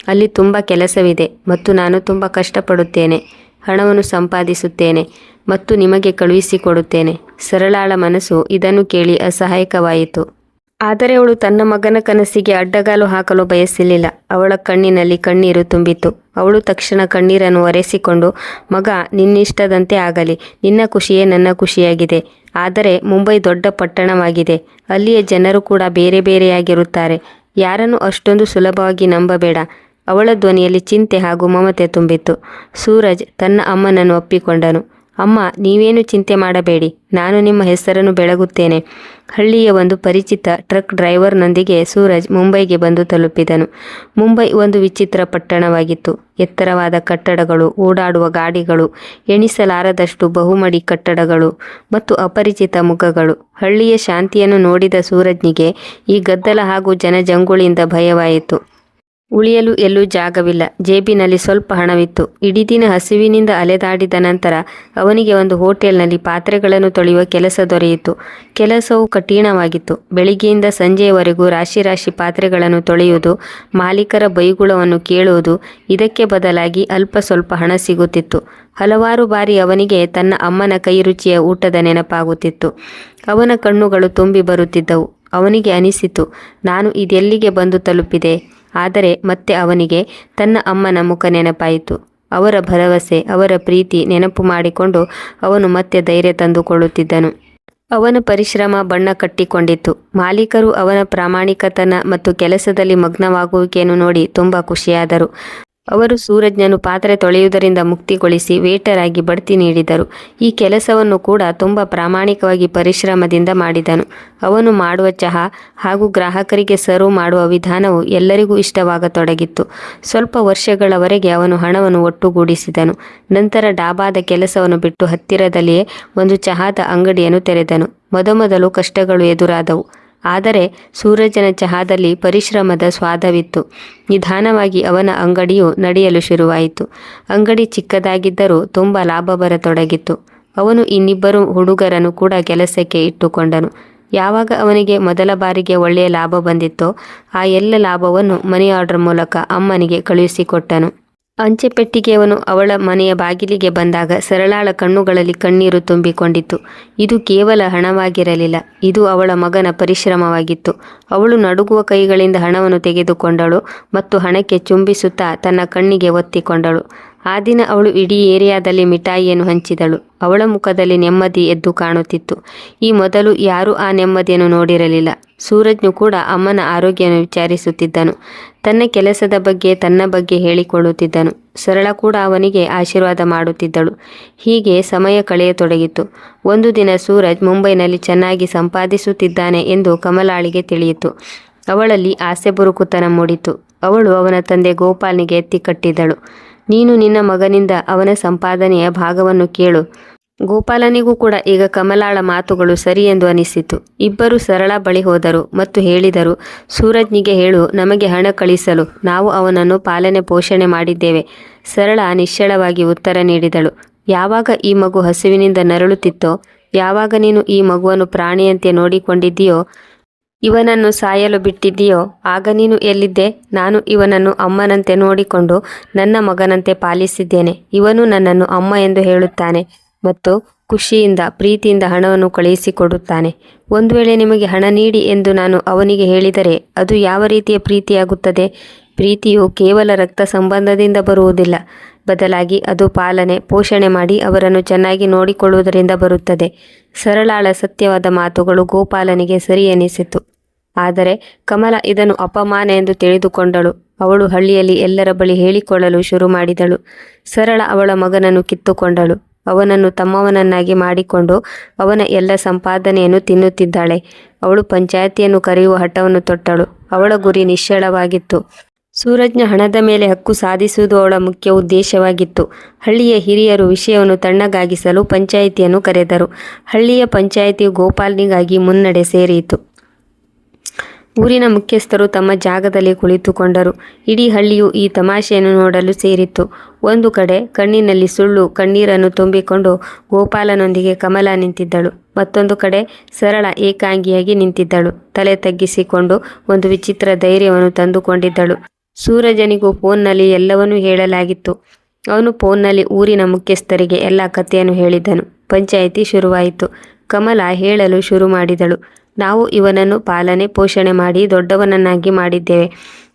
ಅಲ್ಲಿ ತುಂಬ ಕೆಲಸವಿದೆ ಮತ್ತು ನಾನು ತುಂಬ ಕಷ್ಟಪಡುತ್ತೇನೆ. ಹಣವನ್ನು ಸಂಪಾದಿಸುತ್ತೇನೆ ಮತ್ತು ನಿಮಗೆ ಕಳುಹಿಸಿಕೊಡುತ್ತೇನೆ. ಸರಳಾಳ ಮನಸ್ಸು ಇದನ್ನು ಕೇಳಿ ಅಸಹಾಯಕವಾಯಿತು. ಆದರೆ ಅವಳು ತನ್ನ ಮಗನ ಕನಸಿಗೆ ಅಡ್ಡಗಾಲು ಹಾಕಲು ಬಯಸಲಿಲ್ಲ. ಅವಳ ಕಣ್ಣಿನಲ್ಲಿ ಕಣ್ಣೀರು ತುಂಬಿತು. ಅವಳು ತಕ್ಷಣ ಕಣ್ಣೀರನ್ನು ಒರೆಸಿಕೊಂಡು, ಮಗ, ನಿನ್ನಿಷ್ಟದಂತೆ ಆಗಲಿ. ನಿನ್ನ ಖುಷಿಯೇ ನನ್ನ ಖುಷಿಯಾಗಿದೆ. ಆದರೆ ಮುಂಬೈ ದೊಡ್ಡ ಪಟ್ಟಣವಾಗಿದೆ. ಅಲ್ಲಿಯ ಜನರು ಕೂಡ ಬೇರೆ ಬೇರೆಯಾಗಿರುತ್ತಾರೆ. ಯಾರನ್ನು ಅಷ್ಟೊಂದು ಸುಲಭವಾಗಿ ನಂಬಬೇಡ. ಅವಳ ಧ್ವನಿಯಲ್ಲಿ ಚಿಂತೆ ಹಾಗೂ ಮಮತೆ ತುಂಬಿತ್ತು. ಸೂರಜ್ ತನ್ನ ಅಮ್ಮನನ್ನು ಒಪ್ಪಿಕೊಂಡನು. ಅಮ್ಮ, ನೀವೇನು ಚಿಂತೆ ಮಾಡಬೇಡಿ. ನಾನು ನಿಮ್ಮ ಹೆಸರನ್ನು ಬೆಳಗುತ್ತೇನೆ. ಹಳ್ಳಿಯ ಒಂದು ಪರಿಚಿತ ಟ್ರಕ್ ಡ್ರೈವರ್ನೊಂದಿಗೆ ಸೂರಜ್ ಮುಂಬೈಗೆ ಬಂದು ತಲುಪಿದನು. ಮುಂಬೈ ಒಂದು ವಿಚಿತ್ರ ಪಟ್ಟಣವಾಗಿತ್ತು. ಎತ್ತರವಾದ ಕಟ್ಟಡಗಳು, ಓಡಾಡುವ ಗಾಡಿಗಳು, ಎಣಿಸಲಾರದಷ್ಟು ಬಹುಮಡಿ ಕಟ್ಟಡಗಳು ಮತ್ತು ಅಪರಿಚಿತ ಮುಖಗಳು. ಹಳ್ಳಿಯ ಶಾಂತಿಯನ್ನು ನೋಡಿದ ಸೂರಜ್ನಿಗೆ ಈ ಗದ್ದಲ ಹಾಗೂ ಜನಜಂಗುಳಿಯಿಂದ ಭಯವಾಯಿತು. ಉಳಿಯಲು ಎಲ್ಲೂ ಜಾಗವಿಲ್ಲ. ಜೇಬಿನಲ್ಲಿ ಸ್ವಲ್ಪ ಹಣವಿತ್ತು. ಇಡೀ ದಿನ ಹಸಿವಿನಿಂದ ಅಲೆದಾಡಿದ ನಂತರ ಅವನಿಗೆ ಒಂದು ಹೋಟೆಲ್ನಲ್ಲಿ ಪಾತ್ರೆಗಳನ್ನು ತೊಳೆಯುವ ಕೆಲಸ ದೊರೆಯಿತು. ಕೆಲಸವು ಕಠಿಣವಾಗಿತ್ತು. ಬೆಳಿಗ್ಗೆಯಿಂದ ಸಂಜೆಯವರೆಗೂ ರಾಶಿ ರಾಶಿ ಪಾತ್ರೆಗಳನ್ನು ತೊಳೆಯುವುದು, ಮಾಲೀಕರ ಬೈಗುಳವನ್ನು ಕೇಳುವುದು, ಇದಕ್ಕೆ ಬದಲಾಗಿ ಅಲ್ಪ ಸ್ವಲ್ಪ ಹಣ ಸಿಗುತ್ತಿತ್ತು. ಹಲವಾರು ಬಾರಿ ಅವನಿಗೆ ತನ್ನ ಅಮ್ಮನ ಕೈರುಚಿಯ ಊಟದ ನೆನಪಾಗುತ್ತಿತ್ತು. ಅವನ ಕಣ್ಣುಗಳು ತುಂಬಿ ಬರುತ್ತಿದ್ದವು. ಅವನಿಗೆ ಅನಿಸಿತು, ನಾನು ಇದೆಲ್ಲಿಗೆ ಬಂದು ತಲುಪಿದೆ. ಆದರೆ ಮತ್ತೆ ಅವನಿಗೆ ತನ್ನ ಅಮ್ಮನ ಮುಖ ನೆನಪಾಯಿತು. ಅವರ ಭರವಸೆ, ಅವರ ಪ್ರೀತಿ ನೆನಪು ಮಾಡಿಕೊಂಡು ಅವನು ಮತ್ತೆ ಧೈರ್ಯ ತಂದುಕೊಳ್ಳುತ್ತಿದ್ದನು. ಅವನ ಪರಿಶ್ರಮ ಬಣ್ಣ ಕಟ್ಟಿಕೊಂಡಿತ್ತು. ಮಾಲೀಕರು ಅವನ ಪ್ರಾಮಾಣಿಕತನ ಮತ್ತು ಕೆಲಸದಲ್ಲಿ ಮಗ್ನವಾಗುವಿಕೆಯನ್ನು ನೋಡಿ ತುಂಬ ಖುಷಿಯಾದರು. ಅವರು ಸೂರಜ್ನನ್ನು ಪಾತ್ರೆ ತೊಳೆಯುವುದರಿಂದ ಮುಕ್ತಿಗೊಳಿಸಿ ವೇಟರ್ ಆಗಿ ಬಡ್ತಿ ನೀಡಿದರು. ಈ ಕೆಲಸವನ್ನು ಕೂಡ ತುಂಬ ಪ್ರಾಮಾಣಿಕವಾಗಿ ಪರಿಶ್ರಮದಿಂದ ಮಾಡಿದನು. ಅವನು ಮಾಡುವ ಚಹಾ ಹಾಗೂ ಗ್ರಾಹಕರಿಗೆ ಸರ್ವ್ ಮಾಡುವ ವಿಧಾನವು ಎಲ್ಲರಿಗೂ ಇಷ್ಟವಾಗತೊಡಗಿತ್ತು. ಸ್ವಲ್ಪ ವರ್ಷಗಳವರೆಗೆ ಅವನು ಹಣವನ್ನು ಒಟ್ಟುಗೂಡಿಸಿದನು. ನಂತರ ಡಾಬಾದ ಕೆಲಸವನ್ನು ಬಿಟ್ಟು ಹತ್ತಿರದಲ್ಲಿಯೇ ಒಂದು ಚಹಾದ ಅಂಗಡಿಯನ್ನು ತೆರೆದನು. ಮೊದಮೊದಲು ಕಷ್ಟಗಳು ಎದುರಾದವು. ಆದರೆ ಸೂರಜನ ಚಹಾದಲ್ಲಿ ಪರಿಶ್ರಮದ ಸ್ವಾದವಿತ್ತು. ನಿಧಾನವಾಗಿ ಅವನ ಅಂಗಡಿಯು ನಡೆಯಲು ಶುರುವಾಯಿತು. ಅಂಗಡಿ ಚಿಕ್ಕದಾಗಿದ್ದರೂ ತುಂಬ ಲಾಭ ಬರತೊಡಗಿತ್ತು. ಅವನು ಇನ್ನಿಬ್ಬರು ಹುಡುಗರನ್ನು ಕೂಡ ಕೆಲಸಕ್ಕೆ ಇಟ್ಟುಕೊಂಡನು. ಯಾವಾಗ ಅವನಿಗೆ ಮೊದಲ ಬಾರಿಗೆ ಒಳ್ಳೆಯ ಲಾಭ ಬಂದಿತ್ತೋ ಆ ಎಲ್ಲ ಲಾಭವನ್ನು ಮನಿ ಆರ್ಡರ್ ಮೂಲಕ ಅಮ್ಮನಿಗೆ ಕಳುಹಿಸಿಕೊಟ್ಟನು. ಅಂಚೆ ಪೆಟ್ಟಿಗೆಯವನು ಅವಳ ಮನೆಯ ಬಾಗಿಲಿಗೆ ಬಂದಾಗ ಸರಳಾಳ ಕಣ್ಣುಗಳಲ್ಲಿ ಕಣ್ಣೀರು ತುಂಬಿಕೊಂಡಿತ್ತು. ಇದು ಕೇವಲ ಹಣವಾಗಿರಲಿಲ್ಲ, ಇದು ಅವಳ ಮಗನ ಪರಿಶ್ರಮವಾಗಿತ್ತು. ಅವಳು ನಡುಗುವ ಕೈಗಳಿಂದ ಹಣವನ್ನು ತೆಗೆದುಕೊಂಡಳು ಮತ್ತು ಹಣಕ್ಕೆ ಚುಂಬಿಸುತ್ತಾ ತನ್ನ ಕಣ್ಣಿಗೆ ಒತ್ತಿಕೊಂಡಳು. ಆ ದಿನ ಅವಳು ಇಡೀ ಏರಿಯಾದಲ್ಲಿ ಮಿಠಾಯಿಯನ್ನು ಹಂಚಿದಳು. ಅವಳ ಮುಖದಲ್ಲಿ ನೆಮ್ಮದಿ ಎದ್ದು ಕಾಣುತ್ತಿತ್ತು. ಈ ಮೊದಲು ಯಾರೂ ಆ ನೆಮ್ಮದಿಯನ್ನು ನೋಡಿರಲಿಲ್ಲ. ಸೂರಜ್ನು ಕೂಡ ಅಮ್ಮನ ಆರೋಗ್ಯವನ್ನು ವಿಚಾರಿಸುತ್ತಿದ್ದನು. ತನ್ನ ಕೆಲಸದ ಬಗ್ಗೆ, ತನ್ನ ಬಗ್ಗೆ ಹೇಳಿಕೊಳ್ಳುತ್ತಿದ್ದನು. ಸರಳ ಕೂಡ ಅವನಿಗೆ ಆಶೀರ್ವಾದ ಮಾಡುತ್ತಿದ್ದಳು. ಹೀಗೆ ಸಮಯ ಕಳೆಯತೊಡಗಿತು. ಒಂದು ದಿನ ಸೂರಜ್ ಮುಂಬೈನಲ್ಲಿ ಚೆನ್ನಾಗಿ ಸಂಪಾದಿಸುತ್ತಿದ್ದಾನೆ ಎಂದು ಕಮಲಾಳಿಗೆ ತಿಳಿಯಿತು. ಅವಳಲ್ಲಿ ಆಸೆ ಬುರುಕುತನ ಮೂಡಿತು. ಅವಳು ಅವನ ತಂದೆ ಗೋಪಾಲ್ನಿಗೆ ಎತ್ತಿ ಕಟ್ಟಿದಳು. ನೀನು ನಿನ್ನ ಮಗನಿಂದ ಅವನ ಸಂಪಾದನೆಯ ಭಾಗವನ್ನು ಕೇಳು. ಗೋಪಾಲನಿಗೂ ಕೂಡ ಈಗ ಕಮಲಾಳ ಮಾತುಗಳು ಸರಿ ಎಂದು ಅನಿಸಿತು. ಇಬ್ಬರು ಸರಳ ಬಳಿ ಹೋದರು ಮತ್ತು ಹೇಳಿದರು, ಸೂರಜ್ನಿಗೆ ಹೇಳು, ನಮಗೆ ಹಣ ಕಳಿಸಲು. ನಾವು ಅವನನ್ನು ಪಾಲನೆ ಪೋಷಣೆ ಮಾಡಿದ್ದೇವೆ. ಸರಳ ನಿಶ್ಚಳವಾಗಿ ಉತ್ತರ ನೀಡಿದಳು. ಯಾವಾಗ ಈ ಮಗು ಹಸಿವಿನಿಂದ ನರಳುತ್ತಿತ್ತೋ, ಯಾವಾಗ ನೀನು ಈ ಮಗುವನ್ನು ಪ್ರಾಣಿಯಂತೆ ನೋಡಿಕೊಂಡಿದ್ದೀಯೋ, ಇವನನ್ನು ಸಾಯಲು ಬಿಟ್ಟಿದ್ದೀಯೋ, ಆಗ ನೀನು ಎಲ್ಲಿದ್ದೆ? ನಾನು ಇವನನ್ನು ಅಮ್ಮನಂತೆ ನೋಡಿಕೊಂಡು ನನ್ನ ಮಗನಂತೆ ಪಾಲಿಸಿದ್ದೇನೆ. ಇವನು ನನ್ನನ್ನು ಅಮ್ಮ ಎಂದು ಹೇಳುತ್ತಾನೆ ಮತ್ತು ಖುಷಿಯಿಂದ, ಪ್ರೀತಿಯಿಂದ ಹಣವನ್ನು ಕಳುಹಿಸಿಕೊಡುತ್ತಾನೆ. ಒಂದು ವೇಳೆ ನಿಮಗೆ ಹಣ ನೀಡಿ ಎಂದು ನಾನು ಅವನಿಗೆ ಹೇಳಿದರೆ ಅದು ಯಾವ ರೀತಿಯ ಪ್ರೀತಿಯಾಗುತ್ತದೆ? ಪ್ರೀತಿಯು ಕೇವಲ ರಕ್ತ ಸಂಬಂಧದಿಂದ ಬರುವುದಿಲ್ಲ. ಬದಲಾಗಿ ಅದು ಪಾಲನೆ, ಪೋಷಣೆ ಮಾಡಿ ಅವರನ್ನು ಚೆನ್ನಾಗಿ ನೋಡಿಕೊಳ್ಳುವುದರಿಂದ ಬರುತ್ತದೆ. ಸರಳಾಳ ಸತ್ಯವಾದ ಮಾತುಗಳು ಗೋಪಾಲನಿಗೆ ಸರಿ ಎನಿಸಿತು. ಆದರೆ ಕಮಲ ಇದನ್ನು ಅಪಮಾನ ಎಂದು ತಿಳಿದುಕೊಂಡಳು. ಅವಳು ಹಳ್ಳಿಯಲ್ಲಿ ಎಲ್ಲರ ಬಳಿ ಹೇಳಿಕೊಳ್ಳಲು ಶುರು ಮಾಡಿದಳು. ಸರಳ ಅವಳ ಮಗನನ್ನು ಕಿತ್ತುಕೊಂಡಳು. ಅವನನ್ನು ತಮ್ಮವನನ್ನಾಗಿ ಮಾಡಿಕೊಂಡು ಅವನ ಎಲ್ಲ ಸಂಪಾದನೆಯನ್ನು ತಿನ್ನುತ್ತಿದ್ದಾಳೆ. ಅವಳು ಪಂಚಾಯತಿಯನ್ನು ಕರೆಯುವ ಹಠವನ್ನು ತೊಟ್ಟಳು. ಅವಳ ಗುರಿ ನಿಶ್ಚಳವಾಗಿತ್ತು. ಸೂರಜ್ನ ಹಣದ ಮೇಲೆ ಹಕ್ಕು ಸಾಧಿಸುವುದು ಅವಳ ಮುಖ್ಯ ಉದ್ದೇಶವಾಗಿತ್ತು. ಹಳ್ಳಿಯ ಹಿರಿಯರು ವಿಷಯವನ್ನು ತಣ್ಣಗಾಗಿಸಲು ಪಂಚಾಯಿತಿಯನ್ನು ಕರೆದರು. ಹಳ್ಳಿಯ ಪಂಚಾಯಿತಿಯು ಗೋಪಾಲ್ನಿಗಾಗಿ ಮುನ್ನಡೆ ಸೇರಿತು. ಊರಿನ ಮುಖ್ಯಸ್ಥರು ತಮ್ಮ ಜಾಗದಲ್ಲಿ ಕುಳಿತುಕೊಂಡರು. ಇಡೀ ಹಳ್ಳಿಯು ಈ ತಮಾಷೆಯನ್ನು ನೋಡಲು ಸೇರಿತ್ತು. ಒಂದು ಕಡೆ ಕಣ್ಣಿನಲ್ಲಿ ಸುಳ್ಳು ಕಣ್ಣೀರನ್ನು ತುಂಬಿಕೊಂಡು ಗೋಪಾಲನೊಂದಿಗೆ ಕಮಲ ನಿಂತಿದ್ದಳು. ಮತ್ತೊಂದು ಕಡೆ ಸರಳ ಏಕಾಂಗಿಯಾಗಿ ನಿಂತಿದ್ದಳು. ತಲೆ ತಗ್ಗಿಸಿಕೊಂಡು ಒಂದು ವಿಚಿತ್ರ ಧೈರ್ಯವನ್ನು ತಂದುಕೊಂಡಿದ್ದಳು. ಸೂರಜನಿಗೂ ಫೋನ್ನಲ್ಲಿ ಎಲ್ಲವನ್ನೂ ಹೇಳಲಾಗಿತ್ತು. ಅವನು ಫೋನ್ನಲ್ಲಿ ಊರಿನ ಮುಖ್ಯಸ್ಥರಿಗೆ ಎಲ್ಲ ಕಥೆಯನ್ನು ಹೇಳಿದ್ದನು. ಪಂಚಾಯಿತಿ ಶುರುವಾಯಿತು. ಕಮಲ ಹೇಳಲು ಶುರು ಮಾಡಿದಳು. ನಾವು ಇವನನ್ನು ಪಾಲನೆ ಪೋಷಣೆ ಮಾಡಿ ದೊಡ್ಡವನನ್ನಾಗಿ ಮಾಡಿದ್ದೇವೆ.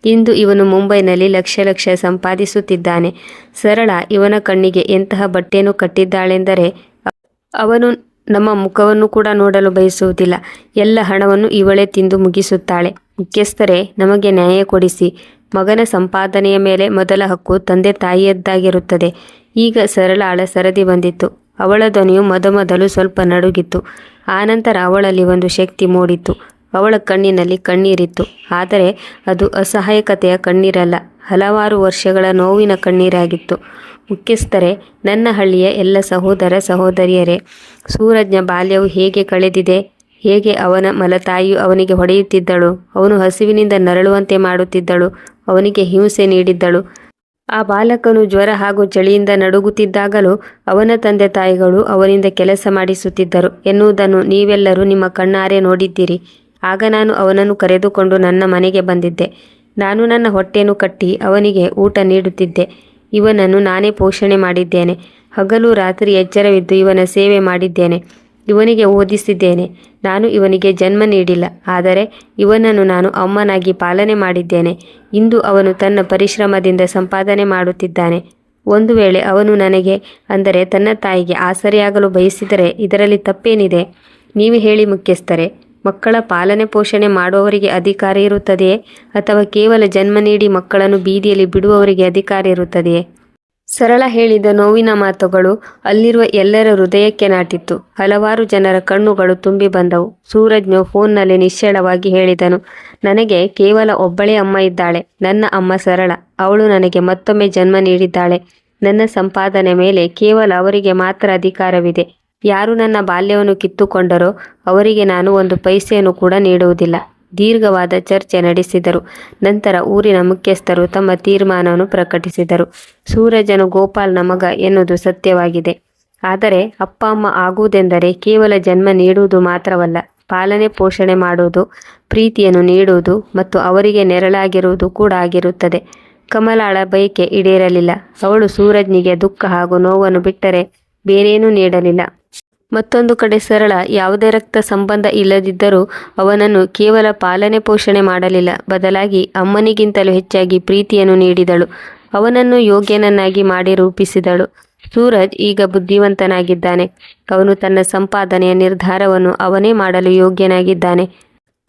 ಇಂದು ಇವನು ಮುಂಬೈನಲ್ಲಿ ಲಕ್ಷ ಲಕ್ಷ ಸಂಪಾದಿಸುತ್ತಿದ್ದಾನೆ. ಸರಳ ಇವನ ಕಣ್ಣಿಗೆ ಎಂತಹ ಬಟ್ಟೆಯನ್ನು ಕಟ್ಟಿದ್ದಾಳೆಂದರೆ ಅವನು ನಮ್ಮ ಮುಖವನ್ನು ಕೂಡ ನೋಡಲು ಬಯಸುವುದಿಲ್ಲ. ಎಲ್ಲ ಹಣವನ್ನು ಇವಳೇ ತಿಂದು ಮುಗಿಸುತ್ತಾಳೆ. ಮುಖ್ಯಸ್ಥರೇ, ನಮಗೆ ನ್ಯಾಯ ಕೊಡಿಸಿ. ಮಗನ ಸಂಪಾದನೆಯ ಮೇಲೆ ಮೊದಲ ಹಕ್ಕು ತಂದೆ ತಾಯಿಯದ್ದಾಗಿರುತ್ತದೆ. ಈಗ ಸರಳಾಳ ಸರದಿ ಬಂದಿತ್ತು. ಅವಳ ಧ್ವನಿಯು ಮೊದಮೊದಲು ಸ್ವಲ್ಪ ನಡುಗಿತ್ತು. ಆನಂತರ ಅವಳಲ್ಲಿ ಒಂದು ಶಕ್ತಿ ಮೂಡಿತು. ಅವಳ ಕಣ್ಣಿನಲ್ಲಿ ಕಣ್ಣೀರಿತ್ತು. ಆದರೆ ಅದು ಅಸಹಾಯಕತೆಯ ಕಣ್ಣೀರಲ್ಲ, ಹಲವಾರು ವರ್ಷಗಳ ನೋವಿನ ಕಣ್ಣೀರಾಗಿತ್ತು. ಮುಖ್ಯಸ್ಥರೇ, ನನ್ನ ಹಳ್ಳಿಯ ಎಲ್ಲ ಸಹೋದರ ಸಹೋದರಿಯರೇ, ಸೂರಜ್ನ ಬಾಲ್ಯವು ಹೇಗೆ ಕಳೆದಿದೆ, ಹೇಗೆ ಅವನ ಮಲತಾಯಿಯು ಅವನಿಗೆ ಹೊಡೆಯುತ್ತಿದ್ದಳು, ಅವನು ಹಸಿವಿನಿಂದ ನರಳುವಂತೆ ಮಾಡುತ್ತಿದ್ದಳು, ಅವನಿಗೆ ಹಿಂಸೆ ನೀಡಿದ್ದಳು. ಆ ಬಾಲಕನು ಜ್ವರ ಹಾಗೂ ಚಳಿಯಿಂದ ನಡುಗುತ್ತಿದ್ದಾಗಲೂ ಅವನ ತಂದೆ ತಾಯಿಗಳು ಅವನಿಂದ ಕೆಲಸ ಮಾಡಿಸುತ್ತಿದ್ದರು ಎನ್ನುವುದನ್ನು ನೀವೆಲ್ಲರೂ ನಿಮ್ಮ ಕಣ್ಣಾರೆ ನೋಡಿದ್ದೀರಿ. ಆಗ ನಾನು ಅವನನ್ನು ಕರೆದುಕೊಂಡು ನನ್ನ ಮನೆಗೆ ಬಂದಿದ್ದೆ. ನಾನು ನನ್ನ ಹೊಟ್ಟೆಯನ್ನು ಕಟ್ಟಿ ಅವನಿಗೆ ಊಟ ನೀಡುತ್ತಿದ್ದೆ. ಇವನನ್ನು ನಾನೇ ಪೋಷಣೆ ಮಾಡಿದ್ದೇನೆ. ಹಗಲು ರಾತ್ರಿ ಎಚ್ಚರವಿದ್ದು ಇವನ ಸೇವೆ ಮಾಡಿದ್ದೇನೆ. ಇವನಿಗೆ ಓದಿಸಿದ್ದೇನೆ. ನಾನು ಇವನಿಗೆ ಜನ್ಮ ನೀಡಿಲ್ಲ, ಆದರೆ ಇವನನ್ನು ನಾನು ಅಮ್ಮನಾಗಿ ಪಾಲನೆ ಮಾಡಿದ್ದೇನೆ. ಇಂದು ಅವನು ತನ್ನ ಪರಿಶ್ರಮದಿಂದ ಸಂಪಾದನೆ ಮಾಡುತ್ತಿದ್ದಾನೆ. ಒಂದು ವೇಳೆ ಅವನು ನನಗೆ, ಅಂದರೆ ತನ್ನ ತಾಯಿಗೆ ಆಸರೆಯಾಗಲು ಬಯಸಿದರೆ ಇದರಲ್ಲಿ ತಪ್ಪೇನಿದೆ? ನೀವು ಹೇಳಿ ಮುಖ್ಯಸ್ಥರೇ. ಮಕ್ಕಳ ಪಾಲನೆ ಪೋಷಣೆ ಮಾಡುವವರಿಗೆ ಅಧಿಕಾರ ಇರುತ್ತದೆಯೇ, ಅಥವಾ ಕೇವಲ ಜನ್ಮ ನೀಡಿ ಮಕ್ಕಳನ್ನು ಬೀದಿಯಲ್ಲಿ ಬಿಡುವವರಿಗೆ ಅಧಿಕಾರ ಇರುತ್ತದೆಯೇ? ಸರಳ ಹೇಳಿದ ನೋವಿನ ಮಾತುಗಳು ಅಲ್ಲಿರುವ ಎಲ್ಲರ ಹೃದಯಕ್ಕೆ ನಾಟಿತ್ತು. ಹಲವಾರು ಜನರ ಕಣ್ಣುಗಳು ತುಂಬಿ ಬಂದವು. ಸೂರಜ್ನು ಫೋನ್ನಲ್ಲಿ ನಿಶ್ಚಳವಾಗಿ ಹೇಳಿದನು, ನನಗೆ ಕೇವಲ ಒಬ್ಬಳೇ ಅಮ್ಮ ಇದ್ದಾಳೆ. ನನ್ನ ಅಮ್ಮ ಸರಳ. ಅವಳು ನನಗೆ ಮತ್ತೊಮ್ಮೆ ಜನ್ಮ ನೀಡಿದ್ದಾಳೆ. ನನ್ನ ಸಂಪಾದನೆ ಮೇಲೆ ಕೇವಲ ಅವರಿಗೆ ಮಾತ್ರ ಅಧಿಕಾರವಿದೆ. ಯಾರು ನನ್ನ ಬಾಲ್ಯವನ್ನು ಕಿತ್ತುಕೊಂಡರೋ ಅವರಿಗೆ ನಾನು ಒಂದು ಪೈಸೆಯನ್ನು ಕೂಡ ನೀಡುವುದಿಲ್ಲ. ದೀರ್ಘವಾದ ಚರ್ಚೆ ನಡೆಸಿದರು. ನಂತರ ಊರಿನ ಮುಖ್ಯಸ್ಥರು ತಮ್ಮ ತೀರ್ಮಾನವನ್ನು ಪ್ರಕಟಿಸಿದರು. ಸೂರಜನು ಗೋಪಾಲ್ನ ಮಗ ಎನ್ನುವುದು ಸತ್ಯವಾಗಿದೆ. ಆದರೆ ಅಪ್ಪ ಅಮ್ಮ ಆಗುವುದೆಂದರೆ ಕೇವಲ ಜನ್ಮ ನೀಡುವುದು ಮಾತ್ರವಲ್ಲ, ಪಾಲನೆ ಪೋಷಣೆ ಮಾಡುವುದು, ಪ್ರೀತಿಯನ್ನು ನೀಡುವುದು ಮತ್ತು ಅವರಿಗೆ ನೆರಳಾಗಿರುವುದು ಕೂಡ ಆಗಿರುತ್ತದೆ. ಕಮಲಾಳ ಬಯಕೆ ಈಡೇರಲಿಲ್ಲ. ಅವಳು ಸೂರಜ್ನಿಗೆ ದುಃಖ ಹಾಗೂ ನೋವನ್ನು ಬಿಟ್ಟರೆ ಬೇರೇನೂ ನೀಡಲಿಲ್ಲ. ಮತ್ತೊಂದು ಕಡೆ ಸರಳ ಯಾವುದೇ ರಕ್ತ ಸಂಬಂಧ ಇಲ್ಲದಿದ್ದರೂ ಅವನನ್ನು ಕೇವಲ ಪಾಲನೆ ಪೋಷಣೆ ಮಾಡಲಿಲ್ಲ, ಬದಲಾಗಿ ಅಮ್ಮನಿಗಿಂತಲೂ ಹೆಚ್ಚಾಗಿ ಪ್ರೀತಿಯನ್ನು ನೀಡಿದಳು. ಅವನನ್ನು ಯೋಗ್ಯನನ್ನಾಗಿ ಮಾಡಿ ರೂಪಿಸಿದಳು. ಸೂರಜ್ ಈಗ ಬುದ್ಧಿವಂತನಾಗಿದ್ದಾನೆ. ಅವನು ತನ್ನ ಸಂಪಾದನೆಯ ನಿರ್ಧಾರವನ್ನು ಅವನೇ ಮಾಡಲು ಯೋಗ್ಯನಾಗಿದ್ದಾನೆ.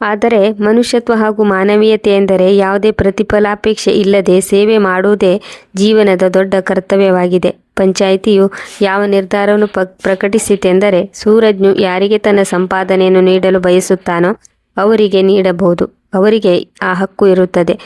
ಆದರೆ ಮನುಷ್ಯತ್ವ ಹಾಗೂ ಮಾನವೀಯತೆ ಎಂದರೆ ಯಾವುದೇ ಪ್ರತಿಫಲಾಪೇಕ್ಷೆ ಇಲ್ಲದೆ ಸೇವೆ ಮಾಡುವುದೇ ಜೀವನದ ದೊಡ್ಡ ಕರ್ತವ್ಯವಾಗಿದೆ. ಪಂಚಾಯಿತಿಯು ಯಾವ ನಿರ್ಧಾರವನ್ನು ಪ್ರಕಟಿಸಿತೆಂದರೆ ಸೂರಜ್ನು ಯಾರಿಗೆ ತನ್ನ ಸಂಪಾದನೆಯನ್ನು ನೀಡಲು ಬಯಸುತ್ತಾನೋ ಅವರಿಗೆ ನೀಡಬಹುದು. ಅವರಿಗೆ ಆ ಹಕ್ಕು ಇರುತ್ತದೆ.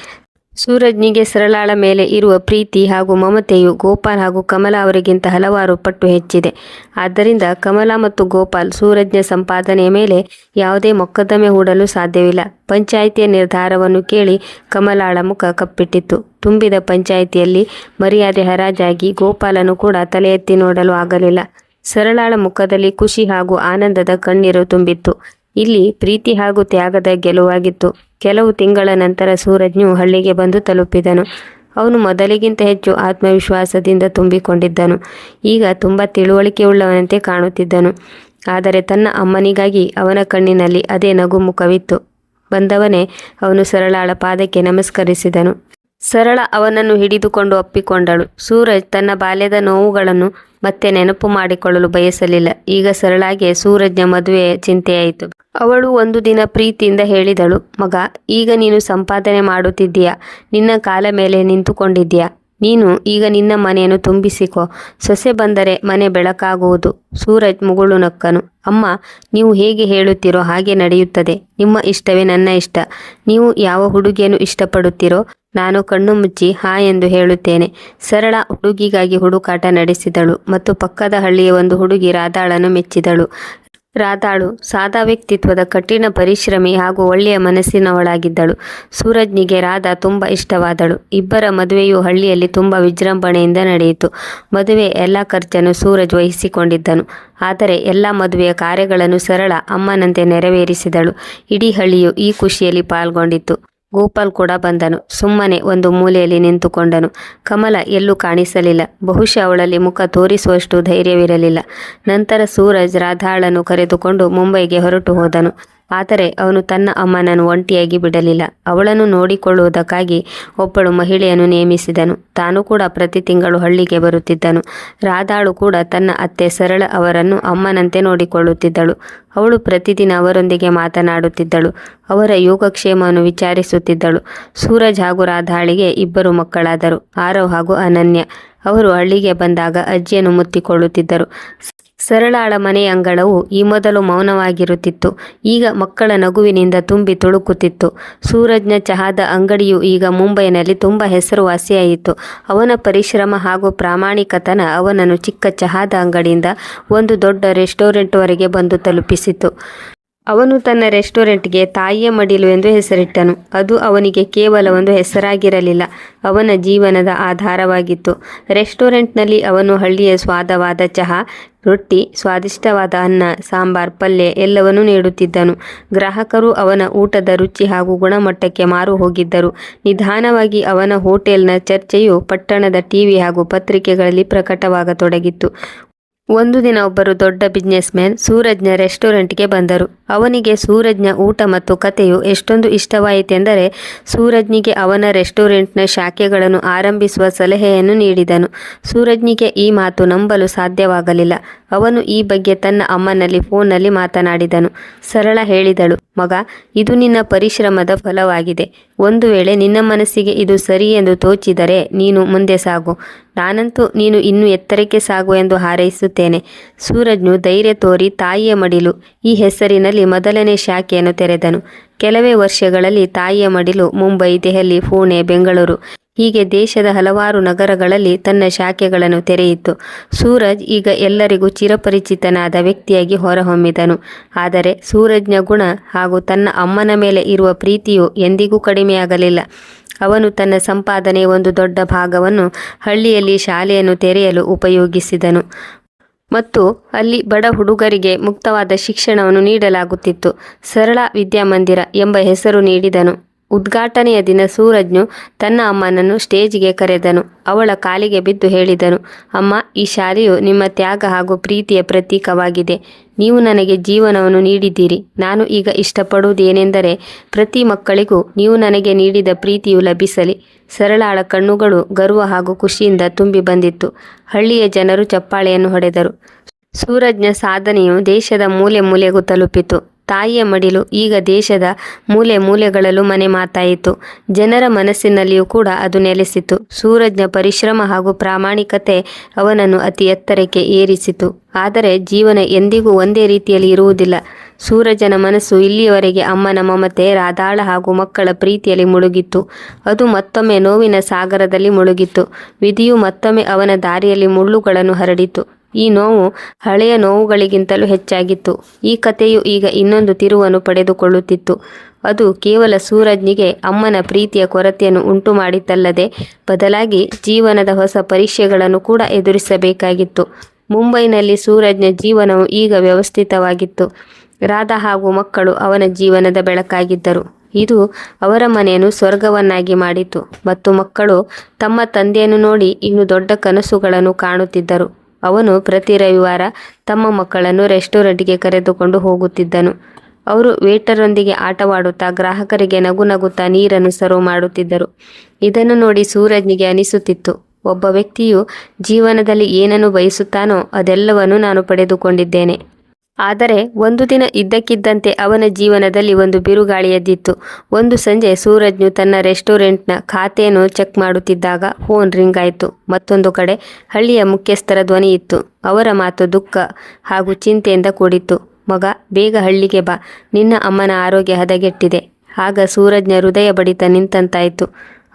ಸೂರಜ್ನಿಗೆ ಸರಳಾಳ ಮೇಲೆ ಇರುವ ಪ್ರೀತಿ ಹಾಗೂ ಮಮತೆಯು ಗೋಪಾಲ್ ಹಾಗೂ ಕಮಲಾ ಅವರಿಗಿಂತ ಹಲವಾರು ಪಟ್ಟು ಹೆಚ್ಚಿದೆ. ಆದ್ದರಿಂದ ಕಮಲಾ ಮತ್ತು ಗೋಪಾಲ್ ಸೂರಜ್ನ ಸಂಪಾದನೆಯ ಮೇಲೆ ಯಾವುದೇ ಮೊಕದ್ದಮೆ ಹೂಡಲು ಸಾಧ್ಯವಿಲ್ಲ. ಪಂಚಾಯಿತಿಯ ನಿರ್ಧಾರವನ್ನು ಕೇಳಿ ಕಮಲಾಳ ಮುಖ ಕಪ್ಪಿಟ್ಟಿತ್ತು. ತುಂಬಿದ ಪಂಚಾಯಿತಿಯಲ್ಲಿ ಮರ್ಯಾದೆ ಹರಾಜಾಗಿ ಗೋಪಾಲನು ಕೂಡ ತಲೆ ಎತ್ತಿ ನೋಡಲು ಆಗಲಿಲ್ಲ. ಸರಳಾಳ ಮುಖದಲ್ಲಿ ಖುಷಿ ಹಾಗೂ ಆನಂದದ ಕಣ್ಣೀರು ತುಂಬಿತ್ತು. ಇಲ್ಲಿ ಪ್ರೀತಿ ಹಾಗೂ ತ್ಯಾಗದ ಗೆಲುವಾಗಿತ್ತು. ಕೆಲವು ತಿಂಗಳ ನಂತರ ಸೂರಜ್ನು ಹಳ್ಳಿಗೆ ಬಂದು ತಲುಪಿದನು. ಅವನು ಮೊದಲಿಗಿಂತ ಹೆಚ್ಚು ಆತ್ಮವಿಶ್ವಾಸದಿಂದ ತುಂಬಿಕೊಂಡಿದ್ದನು. ಈಗ ತುಂಬ ತಿಳುವಳಿಕೆಯುಳ್ಳವನಂತೆ ಕಾಣುತ್ತಿದ್ದನು. ಆದರೆ ತನ್ನ ಅಮ್ಮನಿಗಾಗಿ ಅವನ ಕಣ್ಣಿನಲ್ಲಿ ಅದೇ ನಗು ಮುಖವಿತ್ತು. ಬಂದವನೇ ಅವನು ಸರಳಾಳ ಪಾದಕ್ಕೆ ನಮಸ್ಕರಿಸಿದನು. ಸರಳ ಅವನನ್ನು ಹಿಡಿದುಕೊಂಡು ಒಪ್ಪಿಕೊಂಡಳು. ಸೂರಜ್ ತನ್ನ ಬಾಲ್ಯದ ನೋವುಗಳನ್ನು ಮತ್ತೆ ನೆನಪು ಮಾಡಿಕೊಳ್ಳಲು ಬಯಸಲಿಲ್ಲ. ಈಗ ಸರಳಾಗೆ ಸೂರಜ್ನ ಮದುವೆಯ ಚಿಂತೆಯಾಯಿತು. ಅವಳು ಒಂದು ದಿನ ಪ್ರೀತಿಯಿಂದ ಹೇಳಿದಳು, ಮಗ, ಈಗ ನೀನು ಸಂಪಾದನೆ ಮಾಡುತ್ತಿದ್ದೀಯಾ, ನಿನ್ನ ಕಾಲ ಮೇಲೆ ನಿಂತುಕೊಂಡಿದ್ದೀಯಾ. ನೀನು ಈಗ ನಿನ್ನ ಮನೆಯನ್ನು ತುಂಬಿಸಿಕೊ. ಸೊಸೆ ಬಂದರೆ ಮನೆ ಬೆಳಕಾಗುವುದು. ಸೂರಜ್ ಮುಗುಳು ನಕ್ಕನು. ಅಮ್ಮ, ನೀವು ಹೇಗೆ ಹೇಳುತ್ತೀರೋ ಹಾಗೆ ನಡೆಯುತ್ತದೆ. ನಿಮ್ಮ ಇಷ್ಟವೇ ನನ್ನ ಇಷ್ಟ. ನೀವು ಯಾವ ಹುಡುಗಿಯನ್ನು ಇಷ್ಟಪಡುತ್ತೀರೋ ನಾನು ಕಣ್ಣು ಮುಚ್ಚಿ ಹಾ ಎಂದು ಹೇಳುತ್ತೇನೆ. ಸರಳ ಹುಡುಗಿಗಾಗಿ ಹುಡುಕಾಟ ನಡೆಸಿದಳು ಮತ್ತು ಪಕ್ಕದ ಹಳ್ಳಿಯ ಒಂದು ಹುಡುಗಿ ರಾಧಾಳನ್ನು ಮೆಚ್ಚಿದಳು. ರಾಧಾಳು ಸಾದಾ ವ್ಯಕ್ತಿತ್ವದ ಕಠಿಣ ಪರಿಶ್ರಮಿ ಹಾಗೂ ಒಳ್ಳೆಯ ಮನಸ್ಸಿನವಳಾಗಿದ್ದಳು. ಸೂರಜ್ನಿಗೆ ರಾಧಾ ತುಂಬ ಇಷ್ಟವಾದಳು. ಇಬ್ಬರ ಮದುವೆಯು ಹಳ್ಳಿಯಲ್ಲಿ ತುಂಬ ವಿಜೃಂಭಣೆಯಿಂದ ನಡೆಯಿತು. ಮದುವೆಯ ಎಲ್ಲ ಖರ್ಚನ್ನು ಸೂರಜ್ ವಹಿಸಿಕೊಂಡಿದ್ದನು. ಆದರೆ ಎಲ್ಲ ಮದುವೆಯ ಕಾರ್ಯಗಳನ್ನು ಸರಳ ಅಮ್ಮನಂತೆ ನೆರವೇರಿಸಿದಳು. ಇಡೀ ಹಳ್ಳಿಯು ಈ ಖುಷಿಯಲ್ಲಿ ಪಾಲ್ಗೊಂಡಿತ್ತು. ಗೋಪಾಲ್ ಕೂಡ ಬಂದನು. ಸುಮ್ಮನೆ ಒಂದು ಮೂಲೆಯಲ್ಲಿ ನಿಂತುಕೊಂಡನು. ಕಮಲ ಎಲ್ಲೂ ಕಾಣಿಸಲಿಲ್ಲ. ಬಹುಶಃ ಅವಳಲ್ಲಿ ಮುಖ ತೋರಿಸುವಷ್ಟು ಧೈರ್ಯವಿರಲಿಲ್ಲ. ನಂತರ ಸೂರಜ್ ರಾಧಾಳನ್ನು ಕರೆದುಕೊಂಡು ಮುಂಬೈಗೆ ಹೊರಟು ಹೋದನು. ಆದರೆ ಅವನು ತನ್ನ ಅಮ್ಮನನ್ನು ಒಂಟಿಯಾಗಿ ಬಿಡಲಿಲ್ಲ. ಅವಳನ್ನು ನೋಡಿಕೊಳ್ಳುವುದಕ್ಕಾಗಿ ಒಬ್ಬಳು ಮಹಿಳೆಯನ್ನು ನೇಮಿಸಿದನು. ತಾನು ಕೂಡ ಪ್ರತಿ ತಿಂಗಳು ಹಳ್ಳಿಗೆ ಬರುತ್ತಿದ್ದನು. ರಾಧಾಳು ಕೂಡ ತನ್ನ ಅತ್ತೆ ಸರಳ ಅವರನ್ನು ಅಮ್ಮನಂತೆ ನೋಡಿಕೊಳ್ಳುತ್ತಿದ್ದಳು. ಅವಳು ಪ್ರತಿದಿನ ಅವರೊಂದಿಗೆ ಮಾತನಾಡುತ್ತಿದ್ದಳು. ಅವರ ಯೋಗಕ್ಷೇಮವನ್ನು ವಿಚಾರಿಸುತ್ತಿದ್ದಳು. ಸೂರಜ್ ಹಾಗೂ ರಾಧಾಳಿಗೆ ಇಬ್ಬರು ಮಕ್ಕಳಾದರು, ಆರವ್ ಹಾಗೂ ಅನನ್ಯ. ಅವರು ಹಳ್ಳಿಗೆ ಬಂದಾಗ ಅಜ್ಜಿಯನ್ನು ಮುತ್ತಿಕೊಳ್ಳುತ್ತಿದ್ದರು. ಸರಳಾಳ ಮನೆಯ ಅಂಗಳವು ಈ ಮೊದಲು ಮೌನವಾಗಿರುತ್ತಿತ್ತು. ಈಗ ಮಕ್ಕಳ ನಗುವಿನಿಂದ ತುಂಬಿ ತುಳುಕುತ್ತಿತ್ತು. ಸೂರಜ್ನ ಚಹಾದ ಅಂಗಡಿಯು ಈಗ ಮುಂಬೈನಲ್ಲಿ ತುಂಬ ಹೆಸರುವಾಸಿಯಾಯಿತು. ಅವನ ಪರಿಶ್ರಮ ಹಾಗೂ ಪ್ರಾಮಾಣಿಕತನ ಅವನನ್ನು ಚಿಕ್ಕ ಚಹಾದ ಅಂಗಡಿಯಿಂದ ಒಂದು ದೊಡ್ಡ ರೆಸ್ಟೋರೆಂಟ್ವರೆಗೆ ಬಂದು ತಲುಪಿಸಿತು. ಅವನು ತನ್ನ ರೆಸ್ಟೋರೆಂಟ್ಗೆ ತಾಯಿಯ ಮಡಿಲು ಎಂದು ಹೆಸರಿಟ್ಟನು. ಅದು ಅವನಿಗೆ ಕೇವಲ ಒಂದು ಹೆಸರಾಗಿರಲಿಲ್ಲ, ಅವನ ಜೀವನದ ಆಧಾರವಾಗಿತ್ತು. ರೆಸ್ಟೋರೆಂಟ್ನಲ್ಲಿ ಅವನು ಹಳ್ಳಿಯ ಸ್ವಾದವಾದ ಚಹಾ, ರೊಟ್ಟಿ, ಸ್ವಾದಿಷ್ಟವಾದ ಅನ್ನ, ಸಾಂಬಾರ್, ಪಲ್ಯ ಎಲ್ಲವನ್ನೂ ನೀಡುತ್ತಿದ್ದನು. ಗ್ರಾಹಕರು ಅವನ ಊಟದ ರುಚಿ ಹಾಗೂ ಗುಣಮಟ್ಟಕ್ಕೆ ಮಾರು ಹೋಗಿದ್ದರು. ನಿಧಾನವಾಗಿ ಅವನ ಹೋಟೆಲ್ನ ಚರ್ಚೆಯು ಪಟ್ಟಣದ ಟಿವಿ ಹಾಗೂ ಪತ್ರಿಕೆಗಳಲ್ಲಿ ಪ್ರಕಟವಾಗತೊಡಗಿತ್ತು. ಒಂದು ದಿನ ಒಬ್ಬರು ದೊಡ್ಡ ಬಿಸ್ನೆಸ್ ಮ್ಯಾನ್ ಸೂರಜ್ನ ರೆಸ್ಟೋರೆಂಟ್ಗೆ ಬಂದರು. ಅವನಿಗೆ ಸೂರಜ್ನ ಊಟ ಮತ್ತು ಕಥೆಯು ಎಷ್ಟೊಂದು ಇಷ್ಟವಾಯಿತೆಂದರೆ ಸೂರಜ್ನಿಗೆ ಅವನ ರೆಸ್ಟೋರೆಂಟ್ನ ಶಾಖೆಗಳನ್ನು ಆರಂಭಿಸುವ ಸಲಹೆಯನ್ನು ನೀಡಿದನು. ಸೂರಜ್ನಿಗೆ ಈ ಮಾತು ನಂಬಲು ಸಾಧ್ಯವಾಗಲಿಲ್ಲ. ಅವನು ಈ ಬಗ್ಗೆ ತನ್ನ ಅಮ್ಮನಲ್ಲಿ ಫೋನ್ನಲ್ಲಿ ಮಾತನಾಡಿದನು. ಸರಳ ಹೇಳಿದಳು, ಮಗ, ಇದು ನಿನ್ನ ಪರಿಶ್ರಮದ ಫಲವಾಗಿದೆ. ಒಂದು ವೇಳೆ ನಿನ್ನ ಮನಸ್ಸಿಗೆ ಇದು ಸರಿ ಎಂದು ತೋಚಿದರೆ ನೀನು ಮುಂದೆ ಸಾಗು. ನಾನಂತೂ ನೀನು ಇನ್ನೂ ಎತ್ತರಕ್ಕೆ ಸಾಗು ಎಂದು ಹಾರೈಸುತ್ತೇನೆ. ಸೂರಜ್ನು ಧೈರ್ಯ ತೋರಿ ತಾಯಿಯ ಮಡಿಲು ಈ ಹೆಸರಿನಲ್ಲಿ ಮೊದಲನೇ ಶಾಖೆಯನ್ನು ತೆರೆದನು. ಕೆಲವೇ ವರ್ಷಗಳಲ್ಲಿ ತಾಯಿಯ ಮಡಿಲು ಮುಂಬೈ, ದೆಹಲಿ, ಪುಣೆ, ಬೆಂಗಳೂರು ಹೀಗೆ ದೇಶದ ಹಲವಾರು ನಗರಗಳಲ್ಲಿ ತನ್ನ ಶಾಖೆಗಳನ್ನು ತೆರೆಯಿತು. ಸೂರಜ್ ಈಗ ಎಲ್ಲರಿಗೂ ಚಿರಪರಿಚಿತನಾದ ವ್ಯಕ್ತಿಯಾಗಿ ಹೊರಹೊಮ್ಮಿದನು. ಆದರೆ ಸೂರಜ್ನ ಗುಣ ಹಾಗೂ ತನ್ನ ಅಮ್ಮನ ಮೇಲೆ ಇರುವ ಪ್ರೀತಿಯು ಎಂದಿಗೂ ಕಡಿಮೆಯಾಗಲಿಲ್ಲ. ಅವನು ತನ್ನ ಸಂಪಾದನೆಯ ಒಂದು ದೊಡ್ಡ ಭಾಗವನ್ನು ಹಳ್ಳಿಯಲ್ಲಿ ಶಾಲೆಯನ್ನು ತೆರೆಯಲು ಉಪಯೋಗಿಸಿದನು ಮತ್ತು ಅಲ್ಲಿ ಬಡ ಹುಡುಗರಿಗೆ ಮುಕ್ತವಾದ ಶಿಕ್ಷಣವನ್ನು ನೀಡಲಾಗುತ್ತಿತ್ತು. ಸರಳ ವಿದ್ಯಾಮಂದಿರ ಎಂಬ ಹೆಸರು ನೀಡಿದನು. ಉದ್ಘಾಟನೆಯ ದಿನ ಸೂರಜ್ನು ತನ್ನ ಅಮ್ಮನನ್ನು ಸ್ಟೇಜ್ಗೆ ಕರೆದನು. ಅವಳ ಕಾಲಿಗೆ ಬಿದ್ದು ಹೇಳಿದನು, ಅಮ್ಮ, ಈ ಶಾಲೆಯು ನಿಮ್ಮ ತ್ಯಾಗ ಹಾಗೂ ಪ್ರೀತಿಯ ಪ್ರತೀಕವಾಗಿದೆ. ನೀವು ನನಗೆ ಜೀವನವನ್ನು ನೀಡಿದ್ದೀರಿ. ನಾನು ಈಗ ಇಷ್ಟಪಡುವುದೇನೆಂದರೆ ಪ್ರತಿ ಮಕ್ಕಳಿಗೂ ನೀವು ನನಗೆ ನೀಡಿದ ಪ್ರೀತಿಯು ಲಭಿಸಲಿ. ಸರಳಾಳ ಕಣ್ಣುಗಳು ಗರ್ವ ಹಾಗೂ ಖುಷಿಯಿಂದ ತುಂಬಿ ಬಂದಿತ್ತು. ಹಳ್ಳಿಯ ಜನರು ಚಪ್ಪಾಳೆಯನ್ನು ಹೊಡೆದರು. ಸೂರಜ್ನ ಸಾಧನೆಯು ದೇಶದ ಮೂಲೆ ಮೂಲೆಗೂ ತಲುಪಿತು. ತಾಯಿಯ ಮಡಿಲು ಈಗ ದೇಶದ ಮೂಲೆ ಮೂಲೆಗಳಲ್ಲೂ ಮನೆ ಮಾತಾಯಿತು. ಜನರ ಮನಸ್ಸಿನಲ್ಲಿಯೂ ಕೂಡ ಅದು ನೆಲೆಸಿತು. ಸೂರಜ್ನ ಪರಿಶ್ರಮ ಹಾಗೂ ಪ್ರಾಮಾಣಿಕತೆ ಅವನನ್ನು ಅತಿ ಎತ್ತರಕ್ಕೆ ಏರಿಸಿತು. ಆದರೆ ಜೀವನ ಎಂದಿಗೂ ಒಂದೇ ರೀತಿಯಲ್ಲಿ ಇರುವುದಿಲ್ಲ. ಸೂರಜನ ಮನಸ್ಸು ಇಲ್ಲಿಯವರೆಗೆ ಅಮ್ಮನ ಮಮತೆ, ರಾಧಾಳ ಹಾಗೂ ಮಕ್ಕಳ ಪ್ರೀತಿಯಲ್ಲಿ ಮುಳುಗಿತ್ತು. ಅದು ಮತ್ತೊಮ್ಮೆ ನೋವಿನ ಸಾಗರದಲ್ಲಿ ಮುಳುಗಿತ್ತು. ವಿಧಿಯು ಮತ್ತೊಮ್ಮೆ ಅವನ ದಾರಿಯಲ್ಲಿ ಮುಳ್ಳುಗಳನ್ನು ಹರಡಿತು. ಈ ನೋವು ಹಳೆಯ ನೋವುಗಳಿಗಿಂತಲೂ ಹೆಚ್ಚಾಗಿತ್ತು. ಈ ಕಥೆಯು ಈಗ ಇನ್ನೊಂದು ತಿರುವನ್ನು ಪಡೆದುಕೊಳ್ಳುತ್ತಿತ್ತು. ಅದು ಕೇವಲ ಸೂರಜ್ನಿಗೆ ಅಮ್ಮನ ಪ್ರೀತಿಯ ಕೊರತೆಯನ್ನು ಉಂಟು ಮಾಡಿದ್ದಲ್ಲದೆ ಬದಲಾಗಿ ಜೀವನದ ಹೊಸ ಪರೀಕ್ಷೆಗಳನ್ನು ಕೂಡ ಎದುರಿಸಬೇಕಾಗಿತ್ತು. ಮುಂಬೈನಲ್ಲಿ ಸೂರಜ್ನ ಜೀವನವು ಈಗ ವ್ಯವಸ್ಥಿತವಾಗಿತ್ತು. ರಾಧಾ ಹಾಗೂ ಮಕ್ಕಳು ಅವನ ಜೀವನದ ಬೆಳಕಾಗಿದ್ದರು. ಇದು ಅವರ ಮನೆಯನ್ನು ಸ್ವರ್ಗವನ್ನಾಗಿ ಮಾಡಿತು ಮತ್ತು ಮಕ್ಕಳು ತಮ್ಮ ತಂದೆಯನ್ನು ನೋಡಿ ಇನ್ನು ದೊಡ್ಡ ಕನಸುಗಳನ್ನು ಕಾಣುತ್ತಿದ್ದರು. ಅವನು ಪ್ರತಿ ರವಿವಾರ ತಮ್ಮ ಮಕ್ಕಳನ್ನು ರೆಸ್ಟೋರೆಂಟ್ಗೆ ಕರೆದುಕೊಂಡು ಹೋಗುತ್ತಿದ್ದನು. ಅವರು ವೇಟರ್ರೊಂದಿಗೆ ಆಟವಾಡುತ್ತಾ ಗ್ರಾಹಕರಿಗೆ ನಗು ನಗುತ್ತಾ ನೀರನ್ನು ಸರ್ವ್ ಮಾಡುತ್ತಿದ್ದರು. ಇದನ್ನು ನೋಡಿ ಸೂರಜ್ನಿಗೆ ಅನಿಸುತ್ತಿತ್ತು, ಒಬ್ಬ ವ್ಯಕ್ತಿಯು ಜೀವನದಲ್ಲಿ ಏನನ್ನು ಬಯಸುತ್ತಾನೋ ಅದೆಲ್ಲವನ್ನು ನಾನು ಪಡೆದುಕೊಂಡಿದ್ದೇನೆ. ಆದರೆ ಒಂದು ದಿನ ಇದ್ದಕ್ಕಿದ್ದಂತೆ ಅವನ ಜೀವನದಲ್ಲಿ ಒಂದು ಬಿರುಗಾಳಿ ಎದ್ದಿತ್ತು. ಒಂದು ಸಂಜೆ ಸೂರಜ್ನು ತನ್ನ ರೆಸ್ಟೋರೆಂಟ್ನ ಖಾತೆಯನ್ನು ಚೆಕ್ ಮಾಡುತ್ತಿದ್ದಾಗ ಫೋನ್ ರಿಂಗ್ ಆಯಿತು. ಮತ್ತೊಂದು ಕಡೆ ಹಳ್ಳಿಯ ಮುಖ್ಯಸ್ಥರ ಧ್ವನಿ ಇತ್ತು. ಅವರ ಮಾತು ದುಃಖ ಹಾಗೂ ಚಿಂತೆಯಿಂದ ಕೂಡಿತ್ತು. ಮಗ, ಬೇಗ ಹಳ್ಳಿಗೆ ಬಾ, ನಿನ್ನ ಅಮ್ಮನ ಆರೋಗ್ಯ ಹದಗೆಟ್ಟಿದೆ. ಆಗ ಸೂರಜ್ನ ಹೃದಯ ಬಡಿತ ನಿಂತಂತಾಯಿತು.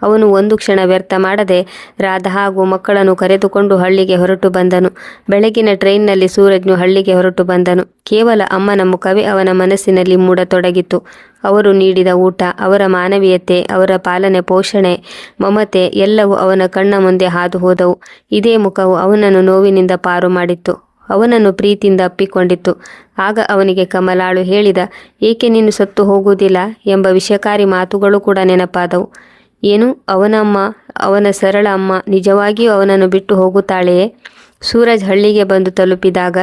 ಅವನು ಒಂದು ಕ್ಷಣ ವ್ಯರ್ಥ ಮಾಡದೆ ರಾಧಾ ಹಾಗೂ ಮಕ್ಕಳನ್ನು ಕರೆದುಕೊಂಡು ಹಳ್ಳಿಗೆ ಹೊರಟು ಬಂದನು. ಬೆಳಗಿನ ಟ್ರೈನ್ನಲ್ಲಿ ಸೂರಜ್ನು ಹಳ್ಳಿಗೆ ಹೊರಟು ಬಂದನು. ಕೇವಲ ಅಮ್ಮನ ಮುಖವೇ ಅವನ ಮನಸ್ಸಿನಲ್ಲಿ ಮೂಡತೊಡಗಿತು. ಅವರು ನೀಡಿದ ಊಟ, ಅವರ ಮಾನವೀಯತೆ, ಅವರ ಪಾಲನೆ, ಪೋಷಣೆ, ಮಮತೆ ಎಲ್ಲವೂ ಅವನ ಕಣ್ಣ ಮುಂದೆ ಹಾದು ಹೋದವು. ಇದೇ ಮುಖವು ಅವನನ್ನು ನೋವಿನಿಂದ ಪಾರು ಮಾಡಿತ್ತು. ಅವನನ್ನು ಪ್ರೀತಿಯಿಂದ ಅಪ್ಪಿಕೊಂಡಿತ್ತು. ಆಗ ಅವನಿಗೆ ಕಮಲಾಳು ಹೇಳಿದ, ಏಕೆ ನೀನು ಸತ್ತು ಹೋಗುವುದಿಲ್ಲ ಎಂಬ ವಿಷಕಾರಿ ಮಾತುಗಳು ಕೂಡ ನೆನಪಾದವು. ಏನು, ಅವನ ಅಮ್ಮ, ಅವನ ಸರಳ ಅಮ್ಮ ನಿಜವಾಗಿಯೂ ಅವನನ್ನು ಬಿಟ್ಟು ಹೋಗುತ್ತಾಳೆಯೇ? ಸೂರಜ್ ಹಳ್ಳಿಗೆ ಬಂದು ತಲುಪಿದಾಗ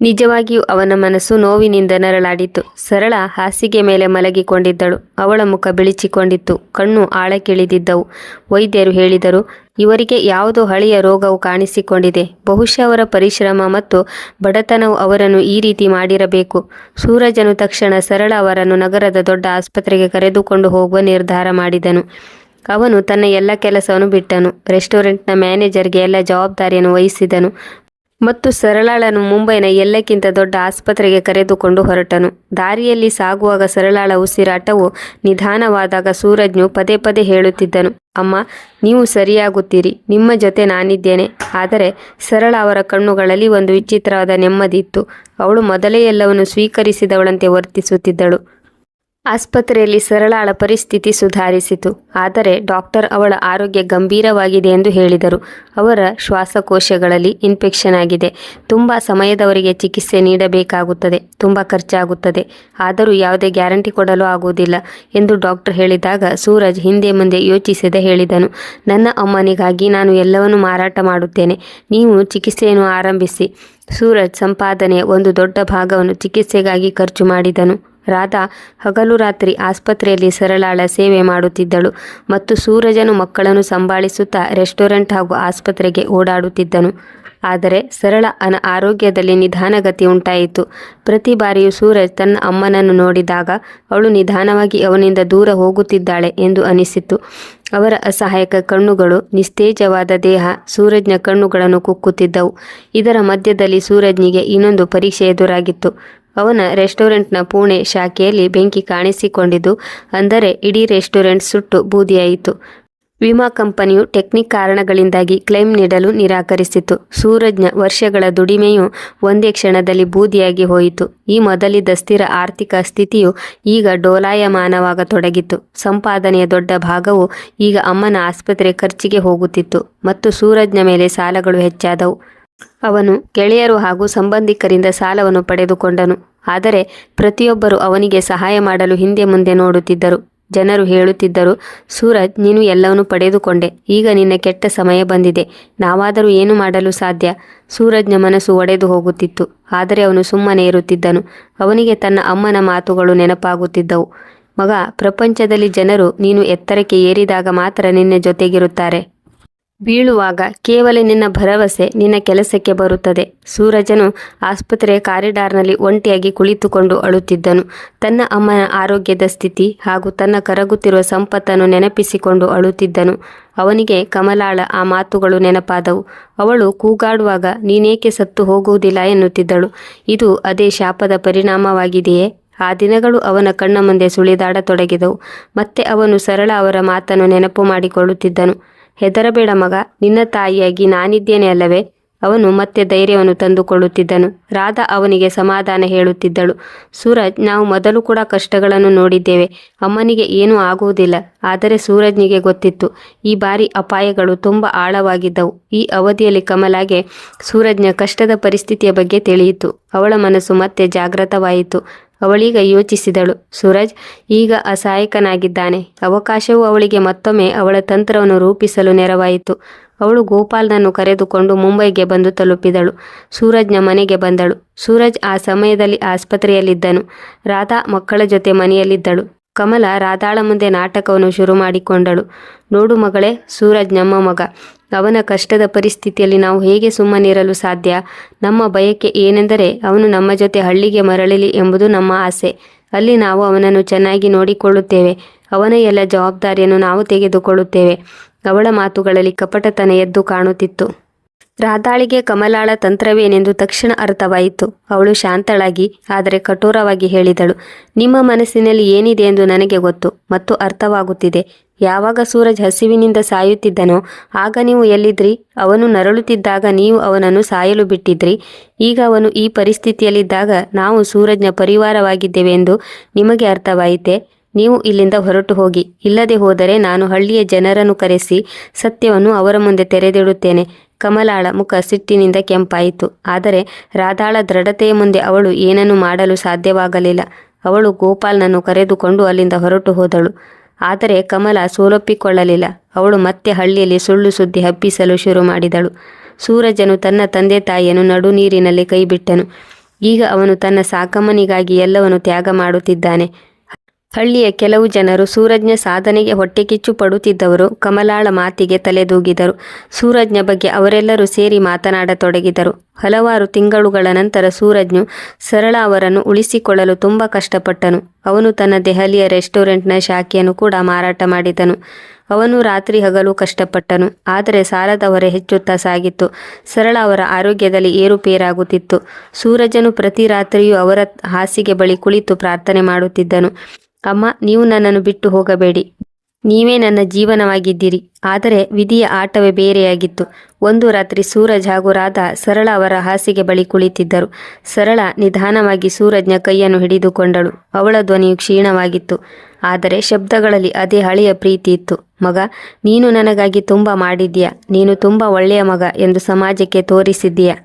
ನಿಜವಾಗಿಯೂ ಅವನ ಮನಸ್ಸು ನೋವಿನಿಂದ ನರಳಾಡಿತು. ಸರಳ ಹಾಸಿಗೆ ಮೇಲೆ ಮಲಗಿಕೊಂಡಿದ್ದಳು. ಅವಳ ಮುಖ ಬಿಳಿಚಿಕೊಂಡಿತ್ತು, ಕಣ್ಣು ಆಳಕ್ಕಿಳಿದಿದ್ದವು. ವೈದ್ಯರು ಹೇಳಿದರು, ಇವರಿಗೆ ಯಾವುದೋ ಹಳೆಯ ರೋಗವು ಕಾಣಿಸಿಕೊಂಡಿದೆ. ಬಹುಶಃ ಅವರ ಪರಿಶ್ರಮ ಮತ್ತು ಬಡತನವು ಅವರನ್ನು ಈ ರೀತಿ ಮಾಡಿರಬೇಕು. ಸೂರಜನು ತಕ್ಷಣ ಸರಳ ಅವರನ್ನು ನಗರದ ದೊಡ್ಡ ಆಸ್ಪತ್ರೆಗೆ ಕರೆದುಕೊಂಡು ಹೋಗುವ ನಿರ್ಧಾರ ಮಾಡಿದನು. ಅವನು ತನ್ನ ಎಲ್ಲ ಕೆಲಸವನ್ನು ಬಿಟ್ಟನು. ರೆಸ್ಟೋರೆಂಟ್ನ ಮ್ಯಾನೇಜರ್ಗೆ ಎಲ್ಲ ಜವಾಬ್ದಾರಿಯನ್ನು ವಹಿಸಿದನು ಮತ್ತು ಸರಳಾಳನು ಮುಂಬೈನ ಎಲ್ಲಕ್ಕಿಂತ ದೊಡ್ಡ ಆಸ್ಪತ್ರೆಗೆ ಕರೆದುಕೊಂಡು ಹೊರಟನು. ದಾರಿಯಲ್ಲಿ ಸಾಗುವಾಗ ಸರಳಾಳ ಉಸಿರಾಟವು ನಿಧಾನವಾದಾಗ ಸೂರಜ್ನು ಪದೇ ಪದೇ ಹೇಳುತ್ತಿದ್ದನು, ಅಮ್ಮ, ನೀವು ಸರಿಯಾಗುತ್ತೀರಿ, ನಿಮ್ಮ ಜೊತೆ ನಾನಿದ್ದೇನೆ. ಆದರೆ ಸರಳ ಅವರ ಕಣ್ಣುಗಳಲ್ಲಿ ಒಂದು ವಿಚಿತ್ರವಾದ ನೆಮ್ಮದಿ ಇತ್ತು. ಅವಳು ಮೊದಲೇ ಎಲ್ಲವನ್ನು ಸ್ವೀಕರಿಸಿದವಳಂತೆ ವರ್ತಿಸುತ್ತಿದ್ದಳು. ಆಸ್ಪತ್ರೆಯಲ್ಲಿ ಸರಳಾಳ ಪರಿಸ್ಥಿತಿ ಸುಧಾರಿಸಿತು. ಆದರೆ ಡಾಕ್ಟರ್ ಅವಳ ಆರೋಗ್ಯ ಗಂಭೀರವಾಗಿದೆ ಎಂದು ಹೇಳಿದರು. ಅವರ ಶ್ವಾಸಕೋಶಗಳಲ್ಲಿ ಇನ್ಫೆಕ್ಷನ್ ಆಗಿದೆ. ತುಂಬ ಸಮಯದವರೆಗೆ ಚಿಕಿತ್ಸೆ ನೀಡಬೇಕಾಗುತ್ತದೆ. ತುಂಬ ಖರ್ಚಾಗುತ್ತದೆ. ಆದರೂ ಯಾವುದೇ ಗ್ಯಾರಂಟಿ ಕೊಡಲು ಆಗುವುದಿಲ್ಲ ಎಂದು ಡಾಕ್ಟರ್ ಹೇಳಿದಾಗ ಸೂರಜ್ ಹಿಂದೆ ಮುಂದೆ ಯೋಚಿಸದೆ ಹೇಳಿದನು, ನನ್ನ ಅಮ್ಮನಿಗಾಗಿ ನಾನು ಎಲ್ಲವನ್ನೂ ಮಾರಾಟ ಮಾಡುತ್ತೇನೆ. ನೀವು ಚಿಕಿತ್ಸೆಯನ್ನು ಆರಂಭಿಸಿ. ಸೂರಜ್ ಸಂಪಾದನೆಯ ಒಂದು ದೊಡ್ಡ ಭಾಗವನ್ನು ಚಿಕಿತ್ಸೆಗಾಗಿ ಖರ್ಚು ಮಾಡಿದನು. ರಾಧಾ ಹಗಲು ರಾತ್ರಿ ಆಸ್ಪತ್ರೆಯಲ್ಲಿ ಸರಳಾಳ ಸೇವೆ ಮಾಡುತ್ತಿದ್ದಳು ಮತ್ತು ಸೂರಜನು ಮಕ್ಕಳನ್ನು ಸಂಭಾಳಿಸುತ್ತಾ ರೆಸ್ಟೋರೆಂಟ್ ಹಾಗೂ ಆಸ್ಪತ್ರೆಗೆ ಓಡಾಡುತ್ತಿದ್ದನು. ಆದರೆ ಸರಳನ ಆರೋಗ್ಯದಲ್ಲಿ ನಿಧಾನಗತಿ ಉಂಟಾಯಿತು. ಪ್ರತಿ ಬಾರಿಯೂ ಸೂರಜ್ ತನ್ನ ಅಮ್ಮನನ್ನು ನೋಡಿದಾಗ ಅವಳು ನಿಧಾನವಾಗಿ ಅವನಿಂದ ದೂರ ಹೋಗುತ್ತಿದ್ದಾಳೆ ಎಂದು ಅನಿಸಿತು. ಅವರ ಅಸಹಾಯಕ ಕಣ್ಣುಗಳು, ನಿಸ್ತೇಜವಾದ ದೇಹ ಸೂರಜ್ನ ಕಣ್ಣುಗಳನ್ನು ಕುಕ್ಕುತ್ತಿದ್ದವು. ಇದರ ಮಧ್ಯದಲ್ಲಿ ಸೂರಜ್ನಿಗೆ ಇನ್ನೊಂದು ಪರೀಕ್ಷೆ ಎದುರಾಗಿತ್ತು. ಅವನ ರೆಸ್ಟೋರೆಂಟ್ನ ಪುಣೆ ಶಾಖೆಯಲ್ಲಿ ಬೆಂಕಿ ಕಾಣಿಸಿಕೊಂಡಿದ್ದು, ಅಂದರೆ ಇಡೀ ರೆಸ್ಟೋರೆಂಟ್ ಸುಟ್ಟು ಬೂದಿಯಾಯಿತು. ವಿಮಾ ಕಂಪನಿಯು ಟೆಕ್ನಿಕ್ ಕಾರಣಗಳಿಂದಾಗಿ ಕ್ಲೈಮ್ ನೀಡಲು ನಿರಾಕರಿಸಿತು. ಸೂರಜ್ನ ವರ್ಷಗಳ ದುಡಿಮೆಯು ಒಂದೇ ಕ್ಷಣದಲ್ಲಿ ಬೂದಿಯಾಗಿ ಹೋಯಿತು. ಈ ಮೊದಲಿದ್ದ ಸ್ಥಿರ ಆರ್ಥಿಕ ಸ್ಥಿತಿಯು ಈಗ ಡೋಲಾಯಮಾನವಾಗತೊಡಗಿತು. ಸಂಪಾದನೆಯ ದೊಡ್ಡ ಭಾಗವು ಈಗ ಅಮ್ಮನ ಆಸ್ಪತ್ರೆ ಖರ್ಚಿಗೆ ಹೋಗುತ್ತಿತ್ತು ಮತ್ತು ಸೂರಜ್ನ ಮೇಲೆ ಸಾಲಗಳು ಹೆಚ್ಚಾದವು. ಅವನು ಗೆಳೆಯರು ಹಾಗೂ ಸಂಬಂಧಿಕರಿಂದ ಸಾಲವನ್ನು ಪಡೆದುಕೊಂಡನು. ಆದರೆ ಪ್ರತಿಯೊಬ್ಬರು ಅವನಿಗೆ ಸಹಾಯ ಮಾಡಲು ಹಿಂದೆ ಮುಂದೆ ನೋಡುತ್ತಿದ್ದರು. ಜನರು ಹೇಳುತ್ತಿದ್ದರು, ಸೂರಜ್, ನೀನು ಎಲ್ಲವನ್ನೂ ಪಡೆದುಕೊಂಡೆ. ಈಗ ನಿನ್ನ ಕೆಟ್ಟ ಸಮಯ ಬಂದಿದೆ. ನಾವಾದರೂ ಏನು ಮಾಡಲು ಸಾಧ್ಯ? ಸೂರಜ್ನ ಮನಸ್ಸು ಒಡೆದು ಹೋಗುತ್ತಿತ್ತು. ಆದರೆ ಅವನು ಸುಮ್ಮನೆ ಇರುತ್ತಿದ್ದನು. ಅವನಿಗೆ ತನ್ನ ಅಮ್ಮನ ಮಾತುಗಳು ನೆನಪಾಗುತ್ತಿದ್ದವು. ಮಗ, ಪ್ರಪಂಚದಲ್ಲಿ ಜನರು ನೀನು ಎತ್ತರಕ್ಕೆ ಏರಿದಾಗ ಮಾತ್ರ ನಿನ್ನ ಜೊತೆಗಿರುತ್ತಾರೆ. ಬೀಳುವಾಗ ಕೇವಲ ನಿನ್ನ ಭರವಸೆ ನಿನ್ನ ಕೆಲಸಕ್ಕೆ ಬರುತ್ತದೆ. ಸೂರಜನು ಆಸ್ಪತ್ರೆಯ ಕಾರಿಡಾರ್ನಲ್ಲಿ ಒಂಟಿಯಾಗಿ ಕುಳಿತುಕೊಂಡು ಅಳುತ್ತಿದ್ದನು. ತನ್ನ ಅಮ್ಮನ ಆರೋಗ್ಯದ ಸ್ಥಿತಿ ಹಾಗೂ ತನ್ನ ಕರಗುತ್ತಿರುವ ಸಂಪತ್ತನ್ನು ನೆನಪಿಸಿಕೊಂಡು ಅಳುತ್ತಿದ್ದನು. ಅವನಿಗೆ ಕಮಲಾಳ ಆ ಮಾತುಗಳು ನೆನಪಾದವು. ಅವಳು ಕೂಗಾಡುವಾಗ ನೀನೇಕೆ ಸತ್ತು ಹೋಗುವುದಿಲ್ಲ ಎನ್ನುತ್ತಿದ್ದಳು. ಇದು ಅದೇ ಶಾಪದ ಪರಿಣಾಮವಾಗಿದೆಯೇ? ಆ ದಿನಗಳು ಅವನ ಕಣ್ಣ ಮುಂದೆ ಸುಳಿದಾಡತೊಡಗಿದವು. ಮತ್ತೆ ಅವನು ಸರಳ ಅವರ ಮಾತನ್ನು ನೆನಪು ಮಾಡಿಕೊಳ್ಳುತ್ತಿದ್ದನು. ಹೆದರಬೇಡ ಮಗ, ನಿನ್ನ ತಾಯಿಯಾಗಿ ನಾನಿದ್ದೇನೆ ಅಲ್ಲವೇ? ಅವನು ಮತ್ತೆ ಧೈರ್ಯವನ್ನು ತಂದುಕೊಳ್ಳುತ್ತಿದ್ದನು. ರಾಧಾ ಅವನಿಗೆ ಸಮಾಧಾನ ಹೇಳುತ್ತಿದ್ದಳು. ಸೂರಜ್, ನಾವು ಮೊದಲು ಕೂಡ ಕಷ್ಟಗಳನ್ನು ನೋಡಿದ್ದೇವೆ. ಅಮ್ಮನಿಗೆ ಏನೂ ಆಗುವುದಿಲ್ಲ. ಆದರೆ ಸೂರಜ್ನಿಗೆ ಗೊತ್ತಿತ್ತು, ಈ ಬಾರಿ ಅಪಾಯಗಳು ತುಂಬ ಆಳವಾಗಿದ್ದವು. ಈ ಅವಧಿಯಲ್ಲಿ ಕಮಲಾಗೆ ಸೂರಜ್ನ ಕಷ್ಟದ ಪರಿಸ್ಥಿತಿಯ ಬಗ್ಗೆ ತಿಳಿಯಿತು. ಅವಳ ಮನಸ್ಸು ಮತ್ತೆ ಜಾಗೃತವಾಯಿತು. ಅವಳೀಗ ಯೋಚಿಸಿದಳು, ಸೂರಜ್ ಈಗ ಅಸಹಾಯಕನಾಗಿದ್ದಾನೆ. ಅವಕಾಶವು ಅವಳಿಗೆ ಮತ್ತೊಮ್ಮೆ ಅವಳ ತಂತ್ರವನ್ನು ರೂಪಿಸಲು ನೆರವಾಯಿತು. ಅವಳು ಗೋಪಾಲ್ನನ್ನು ಕರೆದುಕೊಂಡು ಮುಂಬೈಗೆ ಬಂದು ತಲುಪಿದಳು. ಸೂರಜ್ನ ಮನೆಗೆ ಬಂದಳು. ಸೂರಜ್ ಆ ಸಮಯದಲ್ಲಿ ಆಸ್ಪತ್ರೆಯಲ್ಲಿದ್ದನು. ರಾಧಾ ಮಕ್ಕಳ ಜೊತೆ ಮನೆಯಲ್ಲಿದ್ದಳು. ಕಮಲ ರಾಧಾಳ ಮುಂದೆ ನಾಟಕವನ್ನು ಶುರು ಮಾಡಿಕೊಂಡಳು. ನೋಡು ಮಗಳೇ, ಸೂರಜ್ ನಮ್ಮ ಮಗ. ಅವನ ಕಷ್ಟದ ಪರಿಸ್ಥಿತಿಯಲ್ಲಿ ನಾವು ಹೇಗೆ ಸುಮ್ಮನಿರಲು ಸಾಧ್ಯ? ನಮ್ಮ ಬಯಕೆ ಏನೆಂದರೆ ಅವನು ನಮ್ಮ ಜೊತೆ ಹಳ್ಳಿಗೆ ಮರಳಲಿ ಎಂಬುದು ನಮ್ಮ ಆಸೆ. ಅಲ್ಲಿ ನಾವು ಅವನನ್ನು ಚೆನ್ನಾಗಿ ನೋಡಿಕೊಳ್ಳುತ್ತೇವೆ. ಅವನ ಎಲ್ಲ ಜವಾಬ್ದಾರಿಯನ್ನು ನಾವು ತೆಗೆದುಕೊಳ್ಳುತ್ತೇವೆ. ಅವಳ ಮಾತುಗಳಲ್ಲಿ ಕಪಟತನ ಎದ್ದು ಕಾಣುತ್ತಿತ್ತು. ರಾಧಾಳಿಗೆ ಕಮಲಾಳ ತಂತ್ರವೇನೆಂದು ತಕ್ಷಣ ಅರ್ಥವಾಯಿತು. ಅವಳು ಶಾಂತಳಾಗಿ ಆದರೆ ಕಠೋರವಾಗಿ ಹೇಳಿದಳು, ನಿಮ್ಮ ಮನಸ್ಸಿನಲ್ಲಿ ಏನಿದೆ ಎಂದು ನನಗೆ ಗೊತ್ತು ಮತ್ತು ಅರ್ಥವಾಗುತ್ತಿದೆ. ಯಾವಾಗ ಸೂರಜ್ ಹಸಿವಿನಿಂದ ಸಾಯುತ್ತಿದ್ದನೋ ಆಗ ನೀವು ಎಲ್ಲಿದ್ರಿ? ಅವನು ನರಳುತ್ತಿದ್ದಾಗ ನೀವು ಅವನನ್ನು ಸಾಯಲು ಬಿಟ್ಟಿದ್ರಿ. ಈಗ ಅವನು ಈ ಪರಿಸ್ಥಿತಿಯಲ್ಲಿದ್ದಾಗ ನಾವು ಸೂರಜ್ನ ಪರಿವಾರವಾಗಿದ್ದೇವೆ ಎಂದು ನಿಮಗೆ ಅರ್ಥವಾಯಿತೆ? ನೀವು ಇಲ್ಲಿಂದ ಹೊರಟು ಹೋಗಿ. ಇಲ್ಲದೆ ಹೋದರೆ ನಾನು ಹಳ್ಳಿಯ ಜನರನ್ನು ಕರೆಸಿ ಸತ್ಯವನ್ನು ಅವರ ಮುಂದೆ ತೆರೆದಿಡುತ್ತೇನೆ. ಕಮಲಾಳ ಮುಖ ಸಿಟ್ಟಿನಿಂದ ಕೆಂಪಾಯಿತು. ಆದರೆ ರಾಧಾಳ ದೃಢತೆಯ ಮುಂದೆ ಅವಳು ಏನನ್ನು ಮಾಡಲು ಸಾಧ್ಯವಾಗಲಿಲ್ಲ. ಅವಳು ಗೋಪಾಲ್ನನ್ನು ಕರೆದುಕೊಂಡು ಅಲ್ಲಿಂದ ಹೊರಟು ಹೋದಳು. ಆದರೆ ಕಮಲ ಸೋಲೊಪ್ಪಿಕೊಳ್ಳಲಿಲ್ಲ. ಅವಳು ಮತ್ತೆ ಹಳ್ಳಿಯಲ್ಲಿ ಸುಳ್ಳು ಸುದ್ದಿ ಹಬ್ಬಿಸಲು ಶುರು ಮಾಡಿದಳು. ಸೂರಜನು ತನ್ನ ತಂದೆ ತಾಯಿಯನ್ನು ನಡು ನೀರಿನಲ್ಲಿ ಕೈಬಿಟ್ಟನು. ಈಗ ಅವನು ತನ್ನ ಸಾಕಮ್ಮನಿಗಾಗಿ ಎಲ್ಲವನ್ನು ತ್ಯಾಗ ಮಾಡುತ್ತಿದ್ದಾನೆ. ಹಳ್ಳಿಯ ಕೆಲವು ಜನರು ಸೂರಜ್ನ ಸಾಧನೆಗೆ ಹೊಟ್ಟೆಕಿಚ್ಚು ಪಡುತ್ತಿದ್ದವರು ಕಮಲಾಳ ಮಾತಿಗೆ ತಲೆದೂಗಿದರು. ಸೂರಜ್ನ ಬಗ್ಗೆ ಅವರೆಲ್ಲರೂ ಸೇರಿ ಮಾತನಾಡತೊಡಗಿದರು. ಹಲವಾರು ತಿಂಗಳುಗಳ ನಂತರ ಸೂರಜ್ನು ಸರಳ ಅವರನ್ನು ಉಳಿಸಿಕೊಳ್ಳಲು ತುಂಬ ಕಷ್ಟಪಟ್ಟನು. ಅವನು ತನ್ನ ದೆಹಲಿಯ ರೆಸ್ಟೋರೆಂಟ್ನ ಶಾಖೆಯನ್ನು ಕೂಡ ಮಾರಾಟ ಮಾಡಿದನು. ಅವನು ರಾತ್ರಿ ಹಗಲು ಕಷ್ಟಪಟ್ಟನು, ಆದರೆ ಸಾಲದ ಹೊರೆ ಹೆಚ್ಚುತ್ತಾ ಸಾಗಿತ್ತು. ಸರಳ ಅವರ ಆರೋಗ್ಯದಲ್ಲಿ ಏರುಪೇರಾಗುತ್ತಿತ್ತು. ಸೂರಜನು ಪ್ರತಿ ರಾತ್ರಿಯೂ ಅವರ ಹಾಸಿಗೆ ಬಳಿ ಕುಳಿತು ಪ್ರಾರ್ಥನೆ ಮಾಡುತ್ತಿದ್ದನು. ಅಮ್ಮ, ನೀವು ನನ್ನನ್ನು ಬಿಟ್ಟು ಹೋಗಬೇಡಿ. ನೀವೇ ನನ್ನ ಜೀವನವಾಗಿದ್ದೀರಿ. ಆದರೆ ವಿಧಿಯ ಆಟವೇ ಬೇರೆಯಾಗಿತ್ತು. ಒಂದು ರಾತ್ರಿ ಸೂರಜ್ ಹಾಗೂ ರಾಧಾ ಸರಳ ಅವರ ಹಾಸಿಗೆ ಬಳಿ ಕುಳಿತಿದ್ದರು. ಸರಳ ನಿಧಾನವಾಗಿ ಸೂರಜ್ನ ಕೈಯನ್ನು ಹಿಡಿದುಕೊಂಡಳು. ಅವಳ ಧ್ವನಿಯು ಕ್ಷೀಣವಾಗಿತ್ತು, ಆದರೆ ಶಬ್ದಗಳಲ್ಲಿ ಅದೇ ಹಳೆಯ ಪ್ರೀತಿ ಇತ್ತು. ಮಗ, ನೀನು ನನಗಾಗಿ ತುಂಬ ಮಾಡಿದ್ದೀಯಾ. ನೀನು ತುಂಬ ಒಳ್ಳೆಯ ಮಗ ಎಂದು ಸಮಾಜಕ್ಕೆ ತೋರಿಸಿದ್ದೀಯಾ.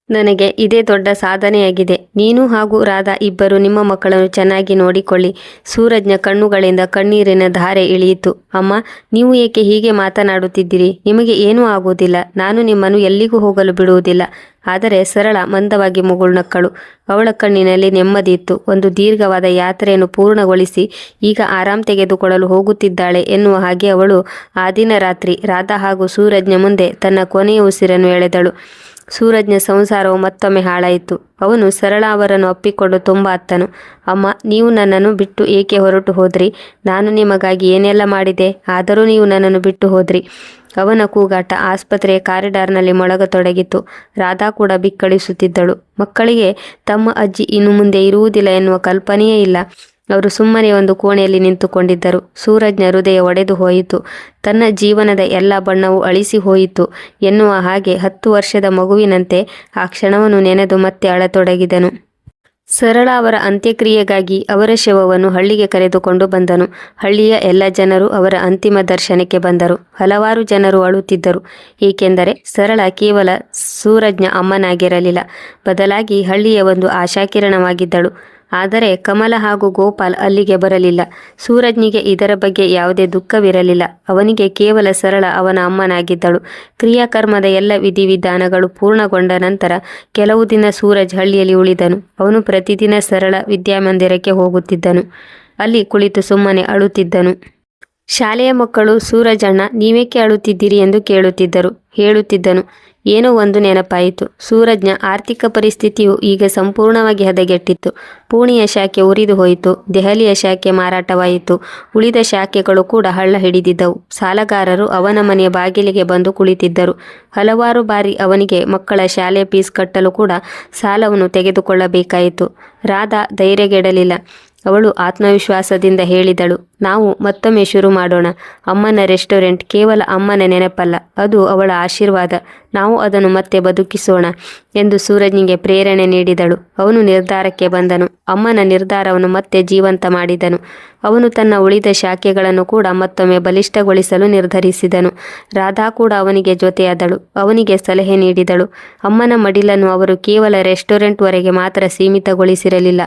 ನನಗೆ ಇದೇ ದೊಡ್ಡ ಸಾಧನೆಯಾಗಿದೆ. ನೀನು ಹಾಗೂ ರಾಧಾ ಇಬ್ಬರು ನಿಮ್ಮ ಮಕ್ಕಳನ್ನು ಚೆನ್ನಾಗಿ ನೋಡಿಕೊಳ್ಳಿ. ಸೂರಜ್ನ ಕಣ್ಣುಗಳಿಂದ ಕಣ್ಣೀರಿನ ಧಾರೆ ಇಳಿಯಿತು. ಅಮ್ಮ, ನೀವು ಏಕೆ ಹೀಗೆ ಮಾತನಾಡುತ್ತಿದ್ದೀರಿ? ನಿಮಗೆ ಏನೂ ಆಗುವುದಿಲ್ಲ. ನಾನು ನಿಮ್ಮನ್ನು ಎಲ್ಲಿಗೂ ಹೋಗಲು ಬಿಡುವುದಿಲ್ಲ. ಆದರೆ ಸರಳ ಮಂದವಾಗಿ ಮುಗುಳ್ನಕ್ಕಳು. ಅವಳ ಕಣ್ಣಿನಲ್ಲಿ ನೆಮ್ಮದಿ ಇತ್ತು. ಒಂದು ದೀರ್ಘವಾದ ಯಾತ್ರೆಯನ್ನು ಪೂರ್ಣಗೊಳಿಸಿ ಈಗ ಆರಾಮ್ ತೆಗೆದುಕೊಳ್ಳಲು ಹೋಗುತ್ತಿದ್ದಾಳೆ ಎನ್ನುವ ಹಾಗೆ ಅವಳು ಆ ದಿನ ರಾತ್ರಿ ರಾಧಾ ಹಾಗೂ ಸೂರಜ್ನ ಮುಂದೆ ತನ್ನ ಕೊನೆಯ ಉಸಿರನ್ನು ಎಳೆದಳು. ಸೂರಜ್ನ ಸಂಸಾರವು ಮತ್ತೊಮ್ಮೆ ಹಾಳಾಯಿತು. ಅವನು ಸರಳ ಅವರನ್ನು ಅಪ್ಪಿಕೊಂಡು ತುಂಬ ಅತ್ತನು. ಅಮ್ಮ, ನೀವು ನನ್ನನ್ನು ಬಿಟ್ಟು ಏಕೆ ಹೊರಟು ಹೋದ್ರಿ? ನಾನು ನಿಮಗಾಗಿ ಏನೆಲ್ಲ ಮಾಡಿದೆ, ಆದರೂ ನೀವು ನನ್ನನ್ನು ಬಿಟ್ಟು ಹೋದ್ರಿ. ಅವನ ಕೂಗಾಟ ಆಸ್ಪತ್ರೆಯ ಕಾರಿಡಾರ್ನಲ್ಲಿ ಮೊಳಗತೊಡಗಿತು. ರಾಧಾ ಕೂಡ ಬಿಕ್ಕಳಿಸುತ್ತಿದ್ದಳು. ಮಕ್ಕಳಿಗೆ ತಮ್ಮ ಅಜ್ಜಿ ಇನ್ನು ಮುಂದೆ ಇರುವುದಿಲ್ಲ ಎನ್ನುವ ಕಲ್ಪನೆಯೇ ಇಲ್ಲ. ಅವರು ಸುಮ್ಮನೆ ಒಂದು ಕೋಣೆಯಲ್ಲಿ ನಿಂತುಕೊಂಡಿದ್ದರು. ಸೂರಜ್ನ ಹೃದಯ ಒಡೆದು ಹೋಯಿತು. ತನ್ನ ಜೀವನದ ಎಲ್ಲ ಬಣ್ಣವೂ ಅಳಿಸಿ ಹೋಯಿತು ಎನ್ನುವ ಹಾಗೆ 10 ವರ್ಷದ ಮಗುವಿನಂತೆ ಆ ಕ್ಷಣವನ್ನು ನೆನೆದು ಮತ್ತೆ ಅಳತೊಡಗಿದನು. ಸರಳ ಅವರ ಅಂತ್ಯಕ್ರಿಯೆಗಾಗಿ ಅವರ ಶವವನ್ನು ಹಳ್ಳಿಗೆ ಕರೆದುಕೊಂಡು ಬಂದನು. ಹಳ್ಳಿಯ ಎಲ್ಲ ಜನರು ಅವರ ಅಂತಿಮ ದರ್ಶನಕ್ಕೆ ಬಂದರು. ಹಲವಾರು ಜನರು ಅಳುತ್ತಿದ್ದರು, ಏಕೆಂದರೆ ಸರಳ ಕೇವಲ ಸೂರಜ್ನ ಅಮ್ಮನಾಗಿರಲಿಲ್ಲ, ಬದಲಾಗಿ ಹಳ್ಳಿಯ ಒಂದು ಆಶಾಕಿರಣವಾಗಿದ್ದಳು. ಆದರೆ ಕಮಲ ಹಾಗೂ ಗೋಪಾಲ್ ಅಲ್ಲಿಗೆ ಬರಲಿಲ್ಲ. ಸೂರಜ್ನಿಗೆ ಇದರ ಬಗ್ಗೆ ಯಾವುದೇ ದುಃಖವಿರಲಿಲ್ಲ. ಅವನಿಗೆ ಕೇವಲ ಸರಳ ಅವನ ಅಮ್ಮನಾಗಿದ್ದಳು. ಕ್ರಿಯಾಕರ್ಮದ ಎಲ್ಲ ವಿಧಿವಿಧಾನಗಳು ಪೂರ್ಣಗೊಂಡ ನಂತರ ಕೆಲವು ದಿನ ಸೂರಜ್ ಹಳ್ಳಿಯಲ್ಲಿ ಉಳಿದನು. ಅವನು ಪ್ರತಿದಿನ ಸರಳ ವಿದ್ಯಾಮಂದಿರಕ್ಕೆ ಹೋಗುತ್ತಿದ್ದನು. ಅಲ್ಲಿ ಕುಳಿತು ಸುಮ್ಮನೆ ಅಳುತ್ತಿದ್ದನು. ಶಾಲೆಯ ಮಕ್ಕಳು ಸೂರಜ್ ಅಣ್ಣ, ನೀವೇಕೆ ಅಳುತ್ತಿದ್ದೀರಿ ಎಂದು ಕೇಳುತ್ತಿದ್ದರು. ಹೇಳುತ್ತಿದ್ದನು, ಏನೋ ಒಂದು ನೆನಪಾಯಿತು. ಸೂರಜ್ನ ಆರ್ಥಿಕ ಪರಿಸ್ಥಿತಿಯು ಈಗ ಸಂಪೂರ್ಣವಾಗಿ ಹದಗೆಟ್ಟಿತ್ತು. ಪುಣೆಯ ಶಾಖೆ ಉರಿದು ಹೋಯಿತು. ದೆಹಲಿಯ ಶಾಖೆ ಮಾರಾಟವಾಯಿತು. ಉಳಿದ ಶಾಖೆಗಳು ಕೂಡ ಹಳ್ಳ ಹಿಡಿದಿದ್ದವು. ಸಾಲಗಾರರು ಅವನ ಮನೆಯ ಬಾಗಿಲಿಗೆ ಬಂದು ಕುಳಿತಿದ್ದರು. ಹಲವಾರು ಬಾರಿ ಅವನಿಗೆ ಮಕ್ಕಳ ಶಾಲೆ ಫೀಸ್ ಕಟ್ಟಲು ಕೂಡ ಸಾಲವನ್ನು ತೆಗೆದುಕೊಳ್ಳಬೇಕಾಯಿತು. ರಾಧಾ ಧೈರ್ಯಗೆಡಲಿಲ್ಲ. ಅವಳು ಆತ್ಮವಿಶ್ವಾಸದಿಂದ ಹೇಳಿದಳು, ನಾವು ಮತ್ತೊಮ್ಮೆ ಶುರು ಮಾಡೋಣ. ಅಮ್ಮನ ರೆಸ್ಟೋರೆಂಟ್ ಕೇವಲ ಅಮ್ಮನ ನೆನಪಲ್ಲ, ಅದು ಅವಳ ಆಶೀರ್ವಾದ. ನಾವು ಅದನ್ನು ಮತ್ತೆ ಬದುಕಿಸೋಣ ಎಂದು ಸೂರಜ್ನಿಗೆ ಪ್ರೇರಣೆ ನೀಡಿದಳು. ಅವನು ನಿರ್ಧಾರಕ್ಕೆ ಬಂದನು. ಅಮ್ಮನ ನಿರ್ಧಾರವನ್ನು ಮತ್ತೆ ಜೀವಂತ ಮಾಡಿದನು. ಅವನು ತನ್ನ ಉಳಿದ ಶಾಖೆಗಳನ್ನು ಕೂಡ ಮತ್ತೊಮ್ಮೆ ಬಲಿಷ್ಠಗೊಳಿಸಲು ನಿರ್ಧರಿಸಿದನು. ರಾಧಾ ಕೂಡ ಅವನಿಗೆ ಜೊತೆಯಾದಳು. ಅವನಿಗೆ ಸಲಹೆ ನೀಡಿದಳು. ಅಮ್ಮನ ಮಡಿಲನ್ನು ಅವರು ಕೇವಲ ರೆಸ್ಟೋರೆಂಟ್ವರೆಗೆ ಮಾತ್ರ ಸೀಮಿತಗೊಳಿಸಿರಲಿಲ್ಲ,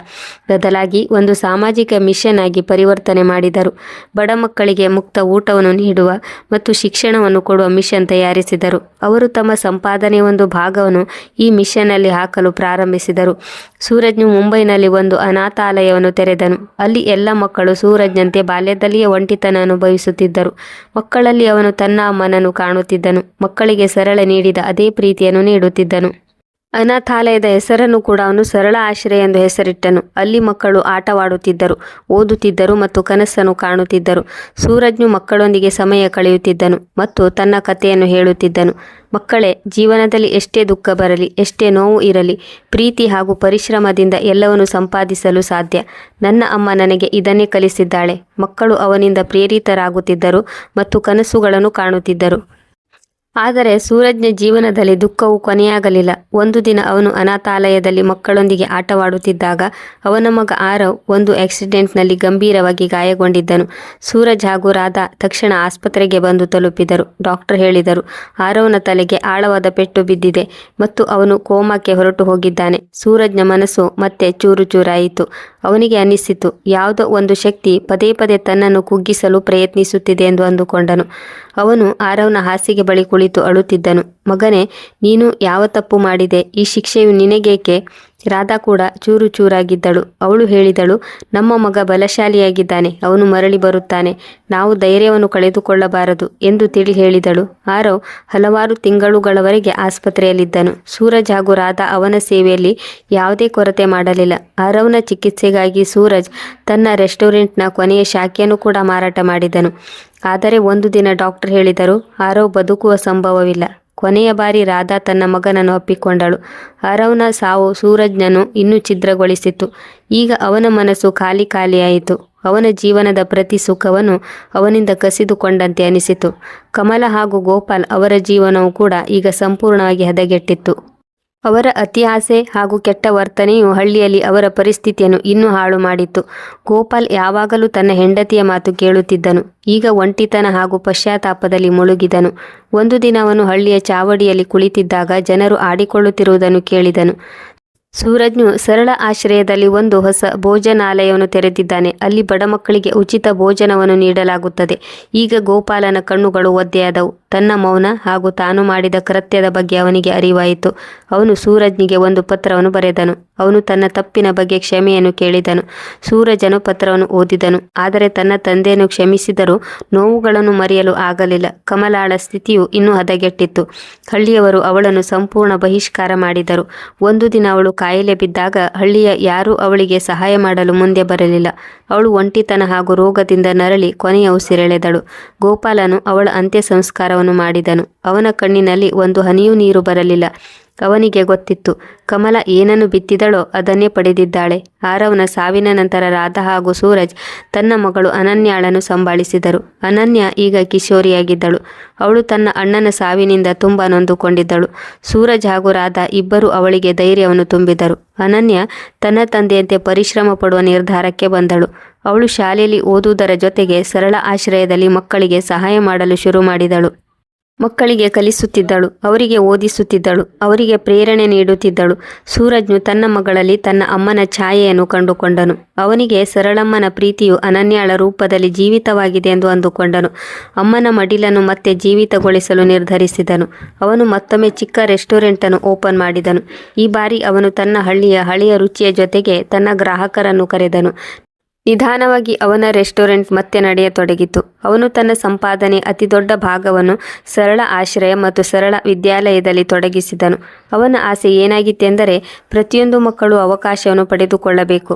ಬದಲಾಗಿ ಒಂದು ಸಾಮಾಜಿಕ ಮಿಷನ್ ಆಗಿ ಪರಿವರ್ತನೆ ಮಾಡಿದರು. ಬಡ ಮಕ್ಕಳಿಗೆ ಮುಕ್ತ ಊಟವನ್ನು ನೀಡುವ ಮತ್ತು ಶಿಕ್ಷಣವನ್ನು ಕೊಡುವ ಮಿಷನ್ ತಯಾರಿಸಿದರು. ಅವರು ತಮ್ಮ ಸಂಪಾದನೆಯ ಒಂದು ಭಾಗವನ್ನು ಈ ಮಿಷನ್ನಲ್ಲಿ ಹಾಕಲು ಪ್ರಾರಂಭಿಸಿದರು. ಸೂರಜ್ನು ಮುಂಬೈನಲ್ಲಿ ಒಂದು ಅನಾಥಾಲಯವನ್ನು ತೆರೆದನು. ಅಲ್ಲಿ ಎಲ್ಲ ಮಕ್ಕಳು ಸೂರಜ್ನಂತೆ ಬಾಲ್ಯದಲ್ಲಿಯೇ ಒಂಟಿತನ ಅನುಭವಿಸುತ್ತಿದ್ದರು. ಮಕ್ಕಳಲ್ಲಿ ಅವನು ತನ್ನ ಅಮ್ಮನನ್ನು ಕಾಣುತ್ತಿದ್ದನು. ಮಕ್ಕಳಿಗೆ ಸರಳ ನೀಡಿದ ಅದೇ ಪ್ರೀತಿಯನ್ನು ನೀಡುತ್ತಿದ್ದನು. ಅನಾಥಾಲಯದ ಹೆಸರನ್ನು ಕೂಡ ಅವನು ಸರಳ ಆಶ್ರಯ ಎಂದು ಹೆಸರಿಟ್ಟನು. ಅಲ್ಲಿ ಮಕ್ಕಳು ಆಟವಾಡುತ್ತಿದ್ದರು, ಓದುತ್ತಿದ್ದರು ಮತ್ತು ಕನಸನ್ನು ಕಾಣುತ್ತಿದ್ದರು. ಸೂರಜ್ನು ಮಕ್ಕಳೊಂದಿಗೆ ಸಮಯ ಕಳೆಯುತ್ತಿದ್ದನು ಮತ್ತು ತನ್ನ ಕಥೆಯನ್ನು ಹೇಳುತ್ತಿದ್ದನು. ಮಕ್ಕಳೇ, ಜೀವನದಲ್ಲಿ ಎಷ್ಟೇ ದುಃಖ ಬರಲಿ, ಎಷ್ಟೇ ನೋವು ಇರಲಿ, ಪ್ರೀತಿ ಹಾಗೂ ಪರಿಶ್ರಮದಿಂದ ಎಲ್ಲವನ್ನು ಸಂಪಾದಿಸಲು ಸಾಧ್ಯ. ನನ್ನ ಅಮ್ಮ ನನಗೆ ಇದನ್ನೇ ಕಲಿಸಿದ್ದಾಳೆ. ಮಕ್ಕಳು ಅವನಿಂದ ಪ್ರೇರಿತರಾಗುತ್ತಿದ್ದರು ಮತ್ತು ಕನಸುಗಳನ್ನು ಕಾಣುತ್ತಿದ್ದರು. ಆದರೆ ಸೂರಜ್ನ ಜೀವನದಲ್ಲಿ ದುಃಖವು ಕೊನೆಯಾಗಲಿಲ್ಲ. ಒಂದು ದಿನ ಅವನು ಅನಾಥಾಲಯದಲ್ಲಿ ಮಕ್ಕಳೊಂದಿಗೆ ಆಟವಾಡುತ್ತಿದ್ದಾಗ ಅವನ ಮಗ ಆರವ್ ಒಂದು ಆಕ್ಸಿಡೆಂಟ್ನಲ್ಲಿ ಗಂಭೀರವಾಗಿ ಗಾಯಗೊಂಡಿದ್ದನು. ಸೂರಜ್ ಹಾಗೂ ರಾಧಾ ತಕ್ಷಣ ಆಸ್ಪತ್ರೆಗೆ ಬಂದು ತಲುಪಿದರು. ಡಾಕ್ಟರ್ ಹೇಳಿದರು, ಆರವ್ನ ತಲೆಗೆ ಆಳವಾದ ಪೆಟ್ಟು ಬಿದ್ದಿದೆ ಮತ್ತು ಅವನು ಕೋಮಾಕ್ಕೆ ಹೊರಟು ಹೋಗಿದ್ದಾನೆ. ಸೂರಜ್ನ ಮನಸ್ಸು ಮತ್ತೆ ಚೂರು ಚೂರಾಯಿತು. ಅವನಿಗೆ ಅನ್ನಿಸಿತು, ಯಾವುದೋ ಒಂದು ಶಕ್ತಿ ಪದೇ ಪದೇ ತನ್ನನ್ನು ಕುಗ್ಗಿಸಲು ಪ್ರಯತ್ನಿಸುತ್ತಿದೆ ಎಂದು ಅಂದುಕೊಂಡನು. ಅವನು ಆರವ್ನ ಹಾಸಿಗೆ ಬಳಿ ಕುಳಿತು ಅಳುತ್ತಿದ್ದನು. ಮಗನೇ, ನೀನು ಯಾವ ತಪ್ಪು ಮಾಡಿದೆ? ಈ ಶಿಕ್ಷೆಯು ನಿನಗೇಕೆ? ರಾಧಾ ಕೂಡ ಚೂರು ಚೂರಾಗಿದ್ದಳು. ಅವಳು ಹೇಳಿದಳು, ನಮ್ಮ ಮಗ ಬಲಶಾಲಿಯಾಗಿದ್ದಾನೆ, ಅವನು ಮರಳಿ ಬರುತ್ತಾನೆ. ನಾವು ಧೈರ್ಯವನ್ನು ಕಳೆದುಕೊಳ್ಳಬಾರದು ಎಂದು ತಿಳಿ ಹೇಳಿದಳು. ಆರವ್ ಹಲವಾರು ತಿಂಗಳುಗಳವರೆಗೆ ಆಸ್ಪತ್ರೆಯಲ್ಲಿದ್ದನು. ಸೂರಜ್ ಹಾಗೂ ರಾಧಾ ಅವನ ಸೇವೆಯಲ್ಲಿ ಯಾವುದೇ ಕೊರತೆ ಮಾಡಲಿಲ್ಲ. ಆರವ್ನ ಚಿಕಿತ್ಸೆಗಾಗಿ ಸೂರಜ್ ತನ್ನ ರೆಸ್ಟೋರೆಂಟ್ನ ಕೊನೆಯ ಶಾಖೆಯನ್ನು ಕೂಡ ಮಾರಾಟ ಮಾಡಿದನು. ಆದರೆ ಒಂದು ದಿನ ಡಾಕ್ಟರ್ ಹೇಳಿದರು, ಆರವ್ ಬದುಕುವ ಸಂಭವವಿಲ್ಲ. ಕೊನೆಯ ಬಾರಿ ರಾಧಾ ತನ್ನ ಮಗನನ್ನು ಅಪ್ಪಿಕೊಂಡಳು. ಆರವ್ನ ಸಾವು ಸೂರಜ್ನನ್ನು ಇನ್ನೂ ಛಿದ್ರಗೊಳಿಸಿತು. ಈಗ ಅವನ ಮನಸ್ಸು ಖಾಲಿಯಾಯಿತು. ಅವನ ಜೀವನದ ಪ್ರತಿ ಸುಖವನ್ನು ಅವನಿಂದ ಕಸಿದುಕೊಂಡಂತೆ ಅನಿಸಿತು. ಕಮಲ ಹಾಗೂ ಗೋಪಾಲ್ ಅವರ ಜೀವನವು ಕೂಡ ಈಗ ಸಂಪೂರ್ಣವಾಗಿ ಹದಗೆಟ್ಟಿತ್ತು. ಅವರ ಅತಿ ಆಸೆ ಹಾಗೂ ಕೆಟ್ಟ ವರ್ತನೆಯು ಹಳ್ಳಿಯಲ್ಲಿ ಅವರ ಪರಿಸ್ಥಿತಿಯನ್ನು ಇನ್ನೂ ಹಾಳು ಮಾಡಿತ್ತು. ಗೋಪಾಲ್ ಯಾವಾಗಲೂ ತನ್ನ ಹೆಂಡತಿಯ ಮಾತು ಕೇಳುತ್ತಿದ್ದನು. ಈಗ ಒಂಟಿತನ ಹಾಗೂ ಪಶ್ಚಾತ್ತಾಪದಲ್ಲಿ ಮುಳುಗಿದನು. ಒಂದು ದಿನ ಅವನು ಹಳ್ಳಿಯ ಚಾವಡಿಯಲ್ಲಿ ಕುಳಿತಿದ್ದಾಗ ಜನರು ಆಡಿಕೊಳ್ಳುತ್ತಿರುವುದನ್ನು ಕೇಳಿದನು. ಸೂರಜ್ನು ಸರಳ ಆಶ್ರಯದಲ್ಲಿ ಒಂದು ಹೊಸ ಭೋಜನಾಲಯವನ್ನು ತೆರೆದಿದ್ದಾನೆ. ಅಲ್ಲಿ ಬಡ ಮಕ್ಕಳಿಗೆ ಉಚಿತ ಭೋಜನವನ್ನು ನೀಡಲಾಗುತ್ತದೆ. ಈಗ ಗೋಪಾಲನ ಕಣ್ಣುಗಳು ಒದ್ದೆಯಾದವು. ತನ್ನ ಮೌನ ಹಾಗೂ ತಾನು ಮಾಡಿದ ಕೃತ್ಯದ ಬಗ್ಗೆ ಅವನಿಗೆ ಅರಿವಾಯಿತು. ಅವನು ಸೂರಜ್ನಿಗೆ ಒಂದು ಪತ್ರವನ್ನು ಬರೆದನು. ಅವನು ತನ್ನ ತಪ್ಪಿನ ಬಗ್ಗೆ ಕ್ಷಮೆಯನ್ನು ಕೇಳಿದನು. ಸೂರಜನು ಪತ್ರವನ್ನು ಓದಿದನು. ಆದರೆ ತನ್ನ ತಂದೆಯನ್ನು ಕ್ಷಮಿಸಿದರೂ ನೋವುಗಳನ್ನು ಮರೆಯಲು ಆಗಲಿಲ್ಲ. ಕಮಲಾಳ ಸ್ಥಿತಿಯು ಇನ್ನೂ ಹದಗೆಟ್ಟಿತ್ತು. ಹಳ್ಳಿಯವರು ಅವಳನ್ನು ಸಂಪೂರ್ಣ ಬಹಿಷ್ಕಾರ ಮಾಡಿದರು. ಒಂದು ದಿನ ಅವಳು ಕಾಯಿಲೆ ಬಿದ್ದಾಗ ಹಳ್ಳಿಯ ಯಾರೂ ಅವಳಿಗೆ ಸಹಾಯ ಮಾಡಲು ಮುಂದೆ ಬರಲಿಲ್ಲ. ಅವಳು ಒಂಟಿತನ ಹಾಗೂ ರೋಗದಿಂದ ನರಳಿ ಕೊನೆಯ ಉಸಿರೆಳೆದಳು. ಗೋಪಾಲನು ಅವಳ ಅಂತ್ಯ ಸಂಸ್ಕಾರವನ್ನು ಮಾಡಿದನು. ಅವನ ಕಣ್ಣಿನಲ್ಲಿ ಒಂದು ಹನಿಯೂ ನೀರು ಬರಲಿಲ್ಲ. ಅವನಿಗೆ ಗೊತ್ತಿತ್ತು, ಕಮಲ ಏನನ್ನು ಬಿತ್ತಿದಳೋ ಅದನ್ನೇ ಪಡೆದಿದ್ದಾಳೆ. ಆರವ್ನ ಸಾವಿನ ನಂತರ ರಾಧಾ ಹಾಗೂ ಸೂರಜ್ ತನ್ನ ಮಗಳು ಅನನ್ಯಾಳನ್ನು ಸಂಭಾಳಿಸಿದರು. ಅನನ್ಯ ಈಗ ಕಿಶೋರಿಯಾಗಿದ್ದಳು. ಅವಳು ತನ್ನ ಅಣ್ಣನ ಸಾವಿನಿಂದ ತುಂಬ ನೊಂದುಕೊಂಡಿದ್ದಳು. ಸೂರಜ್ ಹಾಗೂ ರಾಧಾ ಇಬ್ಬರು ಅವಳಿಗೆ ಧೈರ್ಯವನ್ನು ತುಂಬಿದರು. ಅನನ್ಯ ತನ್ನ ತಂದೆಯಂತೆ ಪರಿಶ್ರಮ ಪಡುವ ನಿರ್ಧಾರಕ್ಕೆ ಬಂದಳು. ಅವಳು ಶಾಲೆಯಲ್ಲಿ ಓದುವುದರ ಜೊತೆಗೆ ಸರಳ ಆಶ್ರಯದಲ್ಲಿ ಮಕ್ಕಳಿಗೆ ಸಹಾಯ ಮಾಡಲು ಶುರು ಮಾಡಿದಳು. ಮಕ್ಕಳಿಗೆ ಕಲಿಸುತ್ತಿದ್ದಳು, ಅವರಿಗೆ ಓದಿಸುತ್ತಿದ್ದಳು, ಅವರಿಗೆ ಪ್ರೇರಣೆ ನೀಡುತ್ತಿದ್ದಳು. ಸೂರಜ್ನು ತನ್ನ ಮಗಳಲ್ಲಿ ತನ್ನ ಅಮ್ಮನ ಛಾಯೆಯನ್ನು ಕಂಡುಕೊಂಡನು. ಅವನಿಗೆ ಸರಳಮ್ಮನ ಪ್ರೀತಿಯು ಅನನ್ಯಾಳ ರೂಪದಲ್ಲಿ ಜೀವಿತವಾಗಿದೆ ಎಂದು ಅಂದುಕೊಂಡನು. ಅಮ್ಮನ ಮಡಿಲನ್ನು ಮತ್ತೆ ಜೀವಿತಗೊಳಿಸಲು ನಿರ್ಧರಿಸಿದನು. ಅವನು ಮತ್ತೊಮ್ಮೆ ಚಿಕ್ಕ ರೆಸ್ಟೋರೆಂಟನ್ನು ಓಪನ್ ಮಾಡಿದನು. ಈ ಬಾರಿ ಅವನು ತನ್ನ ಹಳ್ಳಿಯ ಹಳೆಯ ರುಚಿಯ ಜೊತೆಗೆ ತನ್ನ ಗ್ರಾಹಕರನ್ನು ಕರೆದನು. ನಿಧಾನವಾಗಿ ಅವನ ರೆಸ್ಟೋರೆಂಟ್ ಮತ್ತೆ ನಡೆಯತೊಡಗಿತು. ಅವನು ತನ್ನ ಸಂಪಾದನೆ ಅತಿ ದೊಡ್ಡ ಭಾಗವನ್ನು ಸರಳ ಆಶ್ರಯ ಮತ್ತು ಸರಳ ವಿದ್ಯಾಲಯದಲ್ಲಿ ತೊಡಗಿಸಿದನು. ಅವನ ಆಸೆ ಏನಾಗಿತ್ತೆಂದರೆ ಪ್ರತಿಯೊಂದು ಮಕ್ಕಳು ಅವಕಾಶವನ್ನು ಪಡೆದುಕೊಳ್ಳಬೇಕು.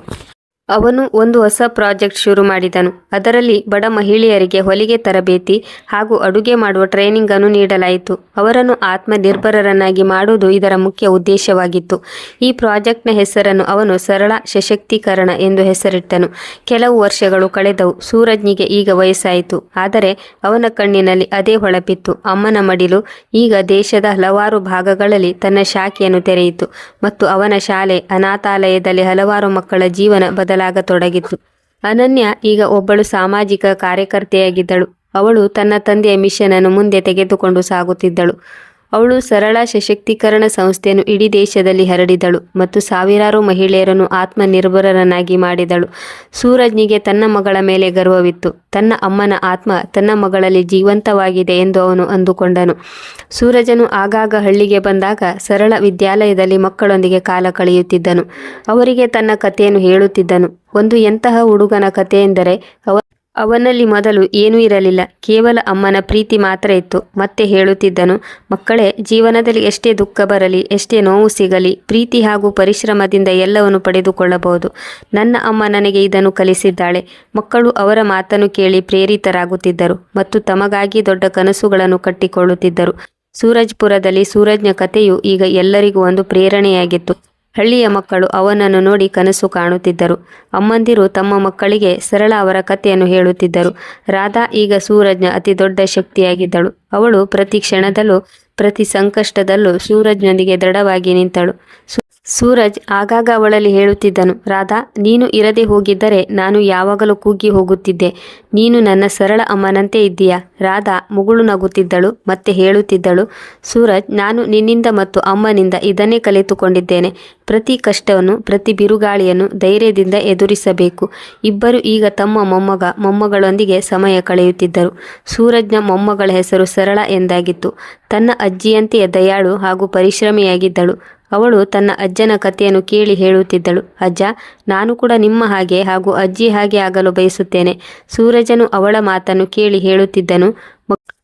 ಅವನು ಒಂದು ಹೊಸ ಪ್ರಾಜೆಕ್ಟ್ ಶುರು ಮಾಡಿದನು. ಅದರಲ್ಲಿ ಬಡ ಮಹಿಳೆಯರಿಗೆ ಹೊಲಿಗೆ ತರಬೇತಿ ಹಾಗೂ ಅಡುಗೆ ಮಾಡುವ ಟ್ರೈನಿಂಗ್ ಅನ್ನು ನೀಡಲಾಯಿತು. ಅವರನ್ನು ಆತ್ಮನಿರ್ಭರರನ್ನಾಗಿ ಮಾಡುವುದು ಇದರ ಮುಖ್ಯ ಉದ್ದೇಶವಾಗಿತ್ತು. ಈ ಪ್ರಾಜೆಕ್ಟ್ನ ಹೆಸರನ್ನು ಅವನು ಸರಳ ಸಶಕ್ತೀಕರಣ ಎಂದು ಹೆಸರಿಟ್ಟನು. ಕೆಲವು ವರ್ಷಗಳು ಕಳೆದವು. ಸೂರಜ್ನಿಗೆ ಈಗ ವಯಸ್ಸಾಯಿತು. ಆದರೆ ಅವನ ಕಣ್ಣಿನಲ್ಲಿ ಅದೇ ಹೊಳಪಿತ್ತು. ಅಮ್ಮನ ಮಡಿಲು ಈಗ ದೇಶದ ಹಲವಾರು ಭಾಗಗಳಲ್ಲಿ ತನ್ನ ಶಾಖೆಯನ್ನು ತೆರೆಯಿತು ಮತ್ತು ಅವನ ಶಾಲೆ ಅನಾಥಾಲಯದಲ್ಲಿ ಹಲವಾರು ಮಕ್ಕಳ ಜೀವನ ಬದಲಾಗತೊಡಗಿತು. ಅನನ್ಯ ಈಗ ಒಬ್ಬಳು ಸಾಮಾಜಿಕ ಕಾರ್ಯಕರ್ತೆಯಾಗಿದ್ದಳು. ಅವಳು ತನ್ನ ತಂದೆಯ ಮಿಷನ್ ಅನ್ನು ಮುಂದೆ ತೆಗೆದುಕೊಂಡು ಸಾಗುತ್ತಿದ್ದಳು. ಅವಳು ಸರಳ ಸಶಕ್ತೀಕರಣ ಸಂಸ್ಥೆಯನ್ನು ಇಡೀ ದೇಶದಲ್ಲಿ ಹರಡಿದಳು ಮತ್ತು ಸಾವಿರಾರು ಮಹಿಳೆಯರನ್ನು ಆತ್ಮನಿರ್ಭರರನ್ನಾಗಿ ಮಾಡಿದಳು. ಸೂರಜ್ನಿಗೆ ತನ್ನ ಮಗಳ ಮೇಲೆ ಗರ್ವವಿತ್ತು. ತನ್ನ ಅಮ್ಮನ ಆತ್ಮ ತನ್ನ ಮಗಳಲ್ಲಿ ಜೀವಂತವಾಗಿದೆ ಎಂದು ಅವನು ಅಂದುಕೊಂಡನು. ಸೂರಜನು ಆಗಾಗ ಹಳ್ಳಿಗೆ ಬಂದಾಗ ಸರಳ ವಿದ್ಯಾಲಯದಲ್ಲಿ ಮಕ್ಕಳೊಂದಿಗೆ ಕಾಲ ಕಳೆಯುತ್ತಿದ್ದನು. ಅವರಿಗೆ ತನ್ನ ಕಥೆಯನ್ನು ಹೇಳುತ್ತಿದ್ದನು. ಒಂದು ಎಂತಹ ಹುಡುಗನ ಕಥೆ ಎಂದರೆ ಅವನಲ್ಲಿ ಮೊದಲು ಏನೂ ಇರಲಿಲ್ಲ, ಕೇವಲ ಅಮ್ಮನ ಪ್ರೀತಿ ಮಾತ್ರ ಇತ್ತು. ಮತ್ತೆ ಹೇಳುತ್ತಿದ್ದನು, ಮಕ್ಕಳೇ, ಜೀವನದಲ್ಲಿ ಎಷ್ಟೇ ದುಃಖ ಬರಲಿ, ಎಷ್ಟೇ ನೋವು ಸಿಗಲಿ, ಪ್ರೀತಿ ಹಾಗೂ ಪರಿಶ್ರಮದಿಂದ ಎಲ್ಲವನ್ನು ಪಡೆದುಕೊಳ್ಳಬಹುದು. ನನ್ನ ಅಮ್ಮ ನನಗೆ ಇದನ್ನು ಕಲಿಸಿದ್ದಾಳೆ. ಮಕ್ಕಳು ಅವರ ಮಾತನ್ನು ಕೇಳಿ ಪ್ರೇರಿತರಾಗುತ್ತಿದ್ದರು ಮತ್ತು ತಮಗಾಗಿ ದೊಡ್ಡ ಕನಸುಗಳನ್ನು ಕಟ್ಟಿಕೊಳ್ಳುತ್ತಿದ್ದರು. ಸೂರಜ್ಪುರದಲ್ಲಿ ಸೂರಜ್ನ ಕಥೆಯು ಈಗ ಎಲ್ಲರಿಗೂ ಒಂದು ಪ್ರೇರಣೆಯಾಗಿತ್ತು. ಹಳ್ಳಿಯ ಮಕ್ಕಳು ಅವನನ್ನು ನೋಡಿ ಕನಸು ಕಾಣುತ್ತಿದ್ದರು. ಅಮ್ಮಂದಿರು ತಮ್ಮ ಮಕ್ಕಳಿಗೆ ಸರಳ ಅವರ ಕಥೆಯನ್ನು ಹೇಳುತ್ತಿದ್ದರು. ರಾಧಾ ಈಗ ಸೂರಜ್ನ ಅತಿ ದೊಡ್ಡ ಶಕ್ತಿಯಾಗಿದ್ದಳು. ಅವಳು ಪ್ರತಿ ಕ್ಷಣದಲ್ಲೂ ಪ್ರತಿ ಸಂಕಷ್ಟದಲ್ಲೂ ಸೂರಜ್ನೊಂದಿಗೆ ದೃಢವಾಗಿ ನಿಂತಳು. ಸೂರಜ್ ಆಗಾಗ ಅವಳಲ್ಲಿ ಹೇಳುತ್ತಿದ್ದನು, ರಾಧಾ, ನೀನು ಇರದೆ ಹೋಗಿದ್ದರೆ ನಾನು ಯಾವಾಗಲೂ ಕುಗ್ಗಿ ಹೋಗುತ್ತಿದ್ದೆ. ನೀನು ನನ್ನ ಸರಳ ಅಮ್ಮನಂತೆ ಇದ್ದೀಯಾ. ರಾಧಾ ಮುಗುಳು ನಗುತ್ತಿದ್ದಳು ಮತ್ತೆ ಹೇಳುತ್ತಿದ್ದಳು, ಸೂರಜ್, ನಾನು ನಿನ್ನಿಂದ ಮತ್ತು ಅಮ್ಮನಿಂದ ಇದನ್ನೇ ಕಲಿತುಕೊಂಡಿದ್ದೇನೆ. ಪ್ರತಿ ಕಷ್ಟವನ್ನು, ಪ್ರತಿ ಬಿರುಗಾಳಿಯನ್ನು ಧೈರ್ಯದಿಂದ ಎದುರಿಸಬೇಕು. ಇಬ್ಬರು ಈಗ ತಮ್ಮ ಮೊಮ್ಮಗಳೊಂದಿಗೆ ಸಮಯ ಕಳೆಯುತ್ತಿದ್ದರು. ಸೂರಜ್ನ ಮೊಮ್ಮಗಳ ಹೆಸರು ಸರಳ ಎಂದಾಗಿತ್ತು. ತನ್ನ ಅಜ್ಜಿಯಂತೆಯೇ ದಯಾಳು ಹಾಗೂ ಪರಿಶ್ರಮಿಯಾಗಿದ್ದಳು. ಅವಳು ತನ್ನ ಅಜ್ಜನ ಕಥೆಯನ್ನು ಕೇಳಿ ಹೇಳುತ್ತಿದ್ದಳು, ಅಜ್ಜ, ನಾನು ಕೂಡ ನಿಮ್ಮ ಹಾಗೆ ಹಾಗೂ ಅಜ್ಜಿ ಹಾಗೆ ಆಗಲು ಬಯಸುತ್ತೇನೆ. ಸೂರಜನು ಅವಳ ಮಾತನ್ನು ಕೇಳಿ ಹೇಳುತ್ತಿದ್ದನು,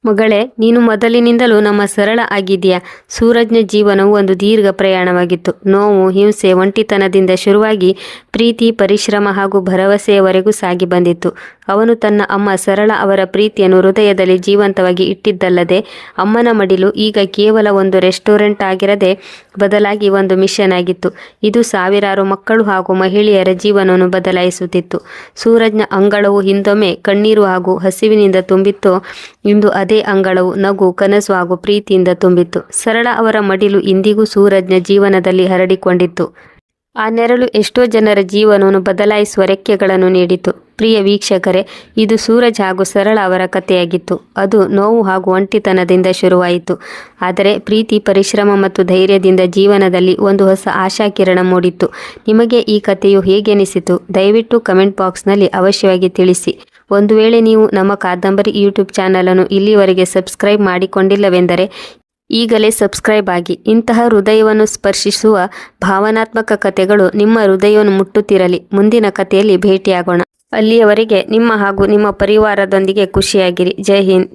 ಮಗಳೇ, ನೀನು ಮೊದಲಿನಿಂದಲೂ ನಮ್ಮ ಸರಳ ಆಗಿದೆಯಾ. ಸೂರಜ್ನ ಜೀವನವು ಒಂದು ದೀರ್ಘ ಪ್ರಯಾಣವಾಗಿತ್ತು. ನೋವು, ಹಿಂಸೆ, ಒಂಟಿತನದಿಂದ ಶುರುವಾಗಿ ಪ್ರೀತಿ, ಪರಿಶ್ರಮ ಹಾಗೂ ಭರವಸೆಯವರೆಗೂ ಸಾಗಿ ಬಂದಿತ್ತು. ಅವನು ತನ್ನ ಅಮ್ಮ ಸರಳ ಅವರ ಪ್ರೀತಿಯನ್ನು ಹೃದಯದಲ್ಲಿ ಜೀವಂತವಾಗಿ ಇಟ್ಟಿದ್ದಲ್ಲದೆ, ಅಮ್ಮನ ಮಡಿಲು ಈಗ ಕೇವಲ ಒಂದು ರೆಸ್ಟೋರೆಂಟ್ ಆಗಿರದೆ ಬದಲಾಗಿ ಒಂದು ಮಿಷನ್ ಆಗಿತ್ತು. ಇದು ಸಾವಿರಾರು ಮಕ್ಕಳು ಹಾಗೂ ಮಹಿಳೆಯರ ಜೀವನವನ್ನು ಬದಲಾಯಿಸುತ್ತಿತ್ತು. ಸೂರಜ್ನ ಅಂಗಳವು ಹಿಂದೊಮ್ಮೆ ಕಣ್ಣೀರು ಹಾಗೂ ಹಸಿವಿನಿಂದ ತುಂಬಿತ್ತು. ಇಂದು ಅದೇ ಅಂಗಳವು ನಗು, ಕನಸು ಹಾಗೂ ಪ್ರೀತಿಯಿಂದ ತುಂಬಿತ್ತು. ಸರಳ ಅವರ ಮಡಿಲು ಇಂದಿಗೂ ಸೂರಜ್ನ ಜೀವನದಲ್ಲಿ ಹರಡಿಕೊಂಡಿತ್ತು. ಆ ನೆರಳು ಎಷ್ಟೋ ಜನರ ಜೀವನವನ್ನು ಬದಲಾಯಿಸುವ ರೆಕ್ಕೆಗಳನ್ನು ನೀಡಿತು. ಪ್ರಿಯ ವೀಕ್ಷಕರೇ, ಇದು ಸೂರಜ್ ಹಾಗೂ ಸರಳ ಅವರ ಕಥೆಯಾಗಿತ್ತು. ಅದು ನೋವು ಹಾಗೂ ಒಂಟಿತನದಿಂದ ಶುರುವಾಯಿತು. ಆದರೆ ಪ್ರೀತಿ, ಪರಿಶ್ರಮ ಮತ್ತು ಧೈರ್ಯದಿಂದ ಜೀವನದಲ್ಲಿ ಒಂದು ಹೊಸ ಆಶಾಕಿರಣ ಮೂಡಿತ್ತು. ನಿಮಗೆ ಈ ಕಥೆಯು ಹೇಗೆನಿಸಿತು? ದಯವಿಟ್ಟು ಕಮೆಂಟ್ ಬಾಕ್ಸ್ನಲ್ಲಿ ಅವಶ್ಯವಾಗಿ ತಿಳಿಸಿ. ಒಂದು ವೇಳೆ ನೀವು ನಮ್ಮ ಕಾದಂಬರಿ ಯೂಟ್ಯೂಬ್ ಚಾನಲನ್ನು ಇಲ್ಲಿವರೆಗೆ ಸಬ್ಸ್ಕ್ರೈಬ್ ಮಾಡಿಕೊಂಡಿಲ್ಲವೆಂದರೆ ಈಗಲೇ ಸಬ್ಸ್ಕ್ರೈಬ್ ಆಗಿ. ಇಂತಹ ಹೃದಯವನ್ನು ಸ್ಪರ್ಶಿಸುವ ಭಾವನಾತ್ಮಕ ಕಥೆಗಳು ನಿಮ್ಮ ಹೃದಯವನ್ನು ಮುಟ್ಟುತ್ತಿರಲಿ. ಮುಂದಿನ ಕಥೆಯಲ್ಲಿ ಭೇಟಿಯಾಗೋಣ. ಅಲ್ಲಿಯವರೆಗೆ ನಿಮ್ಮ ಹಾಗೂ ನಿಮ್ಮ ಪರಿವಾರದೊಂದಿಗೆ ಖುಷಿಯಾಗಿರಿ. ಜೈ ಹಿಂದ್.